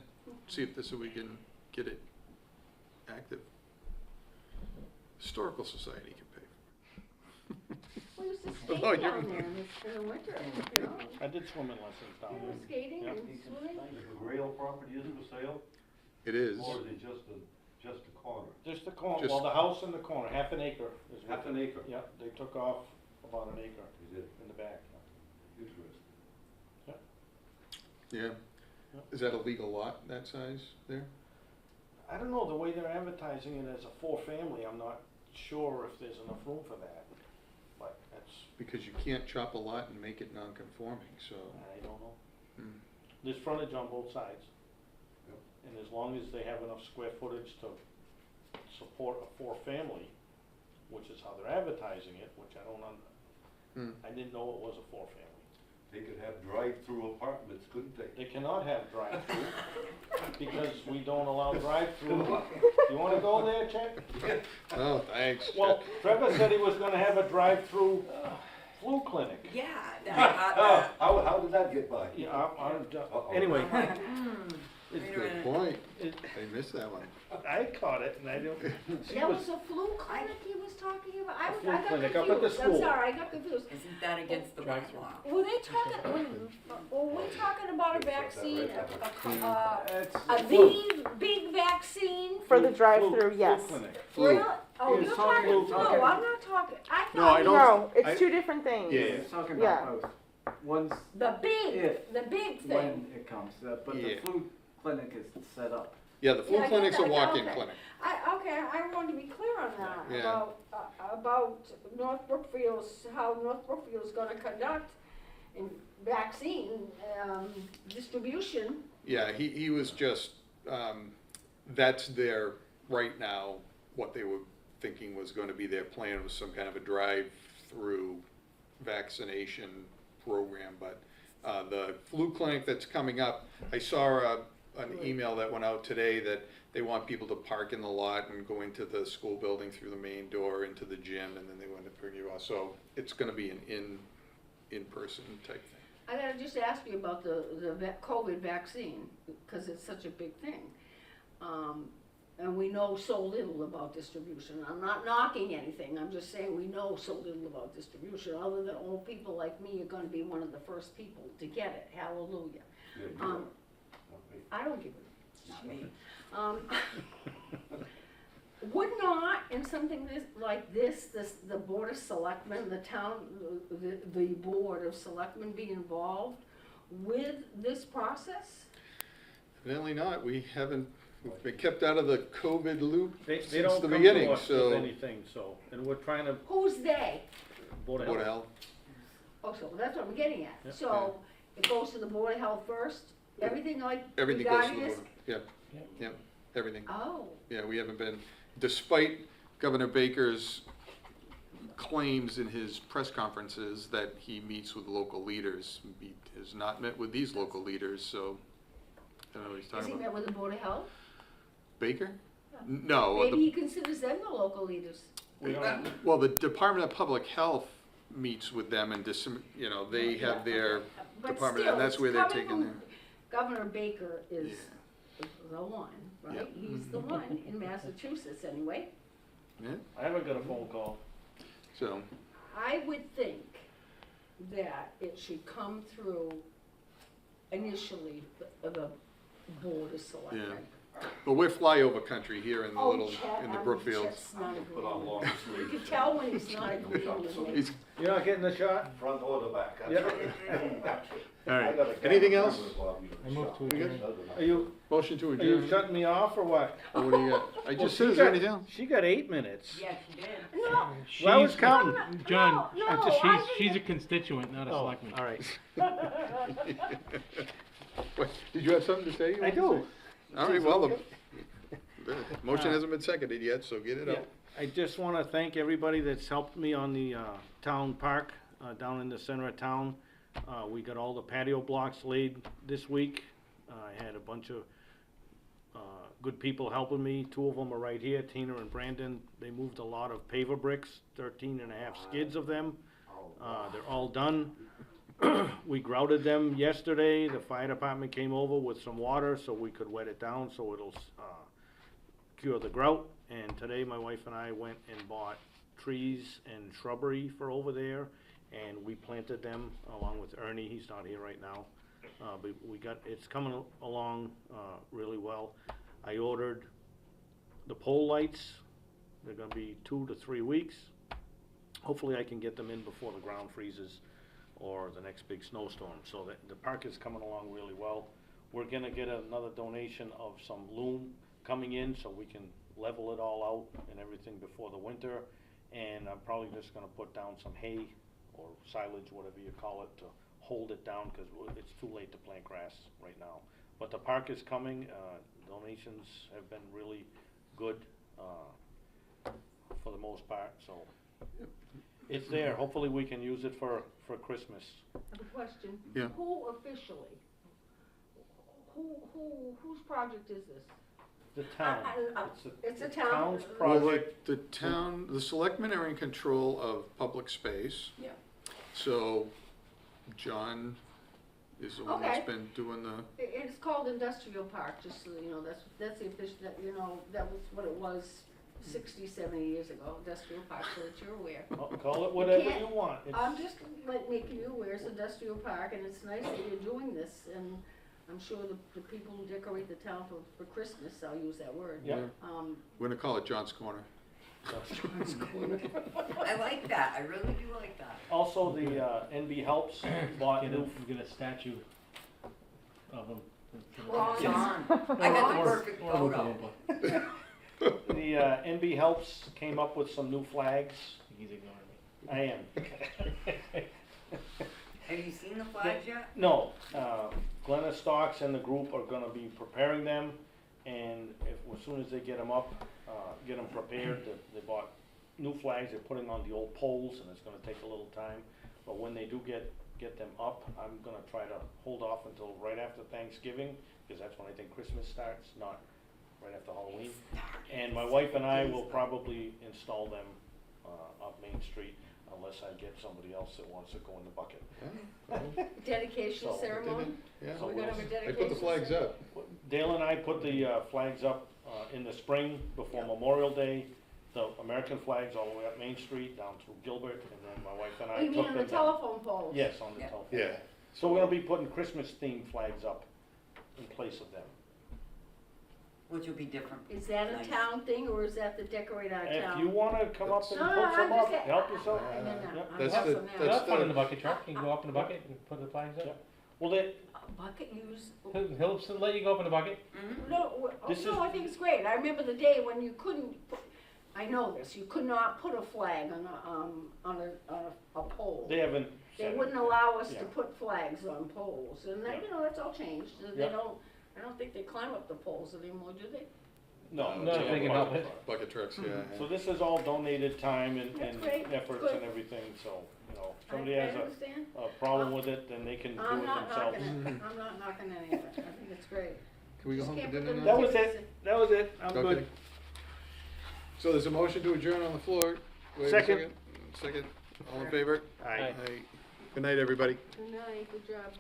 Speaker 1: see if we can get it active. Historical Society can pay.
Speaker 9: We used to
Speaker 1: Oh,
Speaker 9: skate
Speaker 1: you're-
Speaker 9: down there in the winter, you know.
Speaker 3: I did swimming lessons down
Speaker 9: We
Speaker 3: there.
Speaker 9: were skating
Speaker 3: Yeah.
Speaker 9: and swimming.
Speaker 6: Is the rail property is for sale,
Speaker 1: It is.
Speaker 6: or is it just a corner?
Speaker 3: Just the corner,
Speaker 1: Just-
Speaker 3: well, the house in the corner, half an acre is what.
Speaker 6: Half an acre?
Speaker 3: Yeah, they took off about an acre
Speaker 6: Is it
Speaker 3: in the back.
Speaker 6: interesting?
Speaker 1: Yeah. Is that a legal lot, that size there?
Speaker 3: I don't know, the way they're advertising it as a four-family, I'm not sure if there's enough room for that. But that's,
Speaker 1: Because you can't chop a lot and make it non-conforming, so.
Speaker 3: I don't know.
Speaker 1: Hmm.
Speaker 3: There's frontage on both sides.
Speaker 6: Yep.
Speaker 3: And as long as they have enough square footage to support a four-family, which is how they're advertising it, which I don't I didn't know it was a four-family.
Speaker 6: They could have drive-through apartments, couldn't they?
Speaker 3: They cannot have drive-through, because we don't allow drive-through. You wanna go there, Chet?
Speaker 1: Oh, thanks.
Speaker 3: Well, Trevor said he was gonna have a drive-through Flute Clinic.
Speaker 11: Yeah,
Speaker 6: How did that get by?
Speaker 3: Yeah,
Speaker 6: Uh-oh.
Speaker 3: anyway,
Speaker 1: That's a good point. I missed that one.
Speaker 3: I caught it, and I don't, she
Speaker 9: That
Speaker 3: was,
Speaker 9: was a flu clinic he was talking about? I
Speaker 3: flu
Speaker 9: got
Speaker 3: clinic up at the
Speaker 9: confused, I'm
Speaker 3: school.
Speaker 9: sorry, I got confused.
Speaker 11: Isn't that against the bylaw?
Speaker 9: Were they talking, were we talking about a vaccine, a
Speaker 10: It's
Speaker 9: big vaccine?
Speaker 4: For the drive-through, yes.
Speaker 3: Flute Clinic.
Speaker 9: Really? Oh,
Speaker 10: He was
Speaker 9: you're
Speaker 10: talking-
Speaker 9: talking,
Speaker 10: talking-
Speaker 9: no, I'm not talking, I
Speaker 1: No, I
Speaker 9: thought,
Speaker 1: don't-
Speaker 4: No,
Speaker 1: I-
Speaker 4: it's two different things.
Speaker 1: Yeah.
Speaker 10: It's talking
Speaker 4: Yeah.
Speaker 10: about both. One's
Speaker 9: the big
Speaker 10: If,
Speaker 9: thing.
Speaker 10: when it comes, but
Speaker 1: Yeah.
Speaker 10: the food clinic is set up.
Speaker 1: Yeah, the
Speaker 9: Yeah,
Speaker 1: Flute
Speaker 9: I get
Speaker 1: Clinic's a
Speaker 9: that,
Speaker 1: walk-in
Speaker 9: okay.
Speaker 1: clinic.
Speaker 9: I wanted to be clear on that,
Speaker 1: Yeah.
Speaker 9: about North Brookfield's, how North Brookfield's gonna conduct in vaccine, distribution.
Speaker 1: Yeah, he was just, that's their, right now, what they were thinking was gonna be their plan was some kind of a drive-through vaccination program, but the flu clinic that's coming up, I saw an email that went out today that they want people to park in the lot and go into the school building through the main door into the gym, and then they want to bring you out, so it's gonna be an in-person type thing.
Speaker 9: I gotta just ask you about the COVID vaccine, because it's such a big thing. And we know so little about distribution. I'm not knocking anything, I'm just saying we know so little about distribution, other than old people like me are gonna be one of the first people to get it, hallelujah.
Speaker 6: Yeah, you
Speaker 9: Um,
Speaker 6: are. Not me.
Speaker 9: I don't give a,
Speaker 11: Not me.
Speaker 9: Would not, in something like this, the Board of Selectmen, the town, the Board of Selectmen be involved with this process?
Speaker 1: Evidently not, we've been kept out of the COVID loop
Speaker 3: They
Speaker 1: since
Speaker 3: don't
Speaker 1: the
Speaker 3: come
Speaker 1: beginning,
Speaker 3: to us
Speaker 1: so.
Speaker 3: with anything, so, and we're trying to,
Speaker 9: Who's they?
Speaker 3: Board of
Speaker 1: Board of
Speaker 3: Health.
Speaker 9: Oh,
Speaker 1: Health,
Speaker 9: so that's what I'm getting at.
Speaker 3: Yeah.
Speaker 9: So, it goes to the Board of Health first, everything like
Speaker 1: everything goes to
Speaker 9: regarding
Speaker 1: the
Speaker 9: this?
Speaker 1: board, yeah, everything.
Speaker 9: Oh,
Speaker 1: Yeah, we haven't been, despite Governor Baker's claims in his press conferences that he meets with local leaders, he has not met with these local leaders, so, I don't know what he's
Speaker 9: has
Speaker 1: talking
Speaker 9: he
Speaker 1: about.
Speaker 9: met with the Board of Health?
Speaker 1: Baker? No,
Speaker 9: Maybe he considers them the local leaders.
Speaker 3: We don't,
Speaker 1: well, the Department of Public Health meets with them and you know, they have their
Speaker 9: But
Speaker 1: department,
Speaker 9: still,
Speaker 1: and that's
Speaker 9: it's
Speaker 1: where they're
Speaker 9: coming
Speaker 1: taking
Speaker 9: from-
Speaker 1: their.
Speaker 9: Governor Baker is
Speaker 1: Yeah.
Speaker 9: the one, right?
Speaker 1: Yep.
Speaker 9: He's the one in Massachusetts anyway.
Speaker 1: Yeah,
Speaker 3: I haven't got a phone call.
Speaker 1: so,
Speaker 9: I would think that it should come through initially the Board of Selectmen.
Speaker 1: but we're flyover country here in the
Speaker 9: Oh,
Speaker 1: little,
Speaker 9: Chet,
Speaker 1: in the
Speaker 9: I mean,
Speaker 1: Brookfield.
Speaker 9: Chet's not
Speaker 6: Put on
Speaker 9: agreeing.
Speaker 6: long
Speaker 9: You
Speaker 6: sleeves.
Speaker 9: can tell when he's not agreeing with me.
Speaker 1: He's,
Speaker 3: You're not getting the shot?
Speaker 6: Front or the back, that's
Speaker 3: Yeah.
Speaker 6: right.
Speaker 1: all
Speaker 6: I
Speaker 1: right,
Speaker 6: got a
Speaker 1: anything
Speaker 6: camera
Speaker 1: else?
Speaker 6: while you
Speaker 8: I move to
Speaker 6: shot.
Speaker 8: adjourn.
Speaker 3: Are you,
Speaker 1: Motion to
Speaker 3: are you
Speaker 1: adjourn?
Speaker 3: shutting me off or what?
Speaker 1: Or what do you got? I
Speaker 3: Well,
Speaker 1: just
Speaker 3: she
Speaker 1: said, is there
Speaker 3: got-
Speaker 1: anything else?
Speaker 3: She got 8 minutes.
Speaker 11: Yes, you did.
Speaker 9: No,
Speaker 3: Well, I was
Speaker 8: She's-
Speaker 3: counting.
Speaker 8: John,
Speaker 9: No,
Speaker 8: I'm
Speaker 9: no,
Speaker 8: just-
Speaker 9: I
Speaker 8: she's a
Speaker 9: didn't-
Speaker 8: constituent, not a
Speaker 3: Oh,
Speaker 8: selectman.
Speaker 3: all right.
Speaker 1: What, did you have something to say? you
Speaker 3: I
Speaker 1: wanted to
Speaker 3: do.
Speaker 1: say? All right, well, the motion hasn't been seconded yet, so get it
Speaker 3: Yeah,
Speaker 1: out.
Speaker 3: I just want to thank everybody that's helped me on the town park down in the center of town. We got all the patio blocks laid this week. I had a bunch of good people helping me. 2 of them are right here, Tina and Brandon. They moved a lot of paver bricks, 13 and a half skids of them. They're all done. We grouted them yesterday. The fire department came over with some water so we could wet it down so it'll cure the grout. And today my wife and I went and bought trees and shrubbery for over there, and we planted them along with Ernie. He's not here right now, but it's coming along really well. I ordered the pole lights. They're gonna be 2 to 3 weeks. Hopefully I can get them in before the ground freezes or the next big snowstorm. So the park is coming along really well. We're gonna get another donation of some loom coming in so we can level it all out and everything before the winter. And I'm probably just gonna put down some hay or silage, whatever you call it, to hold it down, because it's too late to plant grass right now. But the park is coming. Donations have been really good for the most part, so it's there. Hopefully we can use it for Christmas.
Speaker 9: I have a question.
Speaker 1: Yeah.
Speaker 9: Who officially, whose project is this?
Speaker 3: The town.
Speaker 9: It's a town.
Speaker 3: town's
Speaker 1: Well,
Speaker 3: project.
Speaker 1: the town, the selectmen are in control of public space.
Speaker 9: Yeah.
Speaker 1: So John is the one that's
Speaker 9: Okay.
Speaker 1: been doing the,
Speaker 9: It's called Industrial Park, just so you know, that's the official, that was what it was 60, 70 years ago, Industrial Park, so that you're aware.
Speaker 3: Call it whatever
Speaker 9: can't-
Speaker 3: you want.
Speaker 9: I'm just making you aware, it's Industrial Park, and it's nice that you're doing this, and I'm sure the people who decorate the town for Christmas, I'll use that word.
Speaker 3: Yeah.
Speaker 1: we're gonna call it John's Corner.
Speaker 11: I like that, I really do like that.
Speaker 3: Also, the NB Helps bought new,
Speaker 8: Get a statue of him.
Speaker 11: Well,
Speaker 3: Yes.
Speaker 11: John, I got the perfect
Speaker 8: Or
Speaker 11: photo.
Speaker 3: the NB Helps came up with some new flags.
Speaker 8: He's ignoring me.
Speaker 3: I am.
Speaker 11: Have you seen the flags yet?
Speaker 3: No, Glenna Stocks and the group are gonna be preparing them, and as soon as they get them up, get them prepared, they bought new flags, they're putting on the old poles, and it's gonna take a little time, but when they do get them up, I'm gonna try to hold off until right after Thanksgiving, because that's when I think Christmas starts, not right after Halloween. And my wife and I will probably install them up Main Street, unless I get somebody else that wants to go in the bucket.
Speaker 9: Dedication
Speaker 3: So,
Speaker 9: ceremony?
Speaker 1: Yeah,
Speaker 9: So we're gonna have a
Speaker 1: I
Speaker 9: dedication.
Speaker 1: put the flags up.
Speaker 3: Dale and I put the flags up in the spring before Memorial Day, the American flags all the way up Main Street, down through Gilbert, and then my wife and
Speaker 9: Oh,
Speaker 3: I
Speaker 9: you
Speaker 3: took
Speaker 9: mean
Speaker 3: them
Speaker 9: on the
Speaker 3: down.
Speaker 9: telephone poles?
Speaker 3: Yes, on the
Speaker 11: Yeah.
Speaker 3: telephone.
Speaker 1: Yeah.
Speaker 3: So we're gonna be putting Christmas themed flags up in place of them.
Speaker 11: Which will be different.
Speaker 9: Is that a
Speaker 11: Nice.
Speaker 9: town thing, or is that the decorate our
Speaker 3: If
Speaker 9: town?
Speaker 3: you wanna come up and
Speaker 9: No,
Speaker 3: put
Speaker 9: no,
Speaker 3: some
Speaker 9: I'm
Speaker 3: up,
Speaker 9: just-
Speaker 3: help yourself.
Speaker 9: No, no,
Speaker 3: Yep.
Speaker 9: I'm
Speaker 1: That's
Speaker 9: also
Speaker 1: the-
Speaker 9: now.
Speaker 1: that's
Speaker 8: That's fun in the bucket truck, you can go up in the bucket and put the flags up.
Speaker 3: Yep. Well, they,
Speaker 9: A bucket use,
Speaker 8: He'll let you go up in the bucket.
Speaker 11: Mhm.
Speaker 9: no,
Speaker 3: This
Speaker 9: no,
Speaker 3: is-
Speaker 9: I think it's great. I remember the day when you couldn't, I know this, you could not put a flag on a pole.
Speaker 3: they haven't.
Speaker 9: They
Speaker 3: said it.
Speaker 9: wouldn't allow us
Speaker 3: Yeah.
Speaker 9: to put flags on poles, and that, you know, that's all changed. They
Speaker 3: Yeah.
Speaker 9: don't, I don't think they climb up the poles anymore, do they?
Speaker 3: No,
Speaker 8: No,
Speaker 3: they
Speaker 8: they can
Speaker 3: have
Speaker 8: help it.
Speaker 1: Bucket trucks, yeah.
Speaker 3: So this is all donated time and,
Speaker 9: That's
Speaker 3: and
Speaker 9: great.
Speaker 3: efforts
Speaker 9: Good.
Speaker 3: and everything, so, you know, if
Speaker 9: I
Speaker 3: somebody has
Speaker 9: understand.
Speaker 3: a problem with it, then they can do
Speaker 9: I'm
Speaker 3: it
Speaker 9: not
Speaker 3: themselves.
Speaker 9: knocking it, I'm not knocking any of it, I think it's great.
Speaker 1: Can we go
Speaker 9: Just
Speaker 1: home for
Speaker 9: can't put
Speaker 1: dinner
Speaker 9: them
Speaker 1: now?
Speaker 3: That was that was it, I'm
Speaker 1: Okay.
Speaker 3: good.
Speaker 1: So there's a motion to adjourn on the floor. Wait a
Speaker 3: Second.
Speaker 1: Second, all in favor?
Speaker 3: Aye.
Speaker 1: Good night, everybody.
Speaker 9: Good night, good job.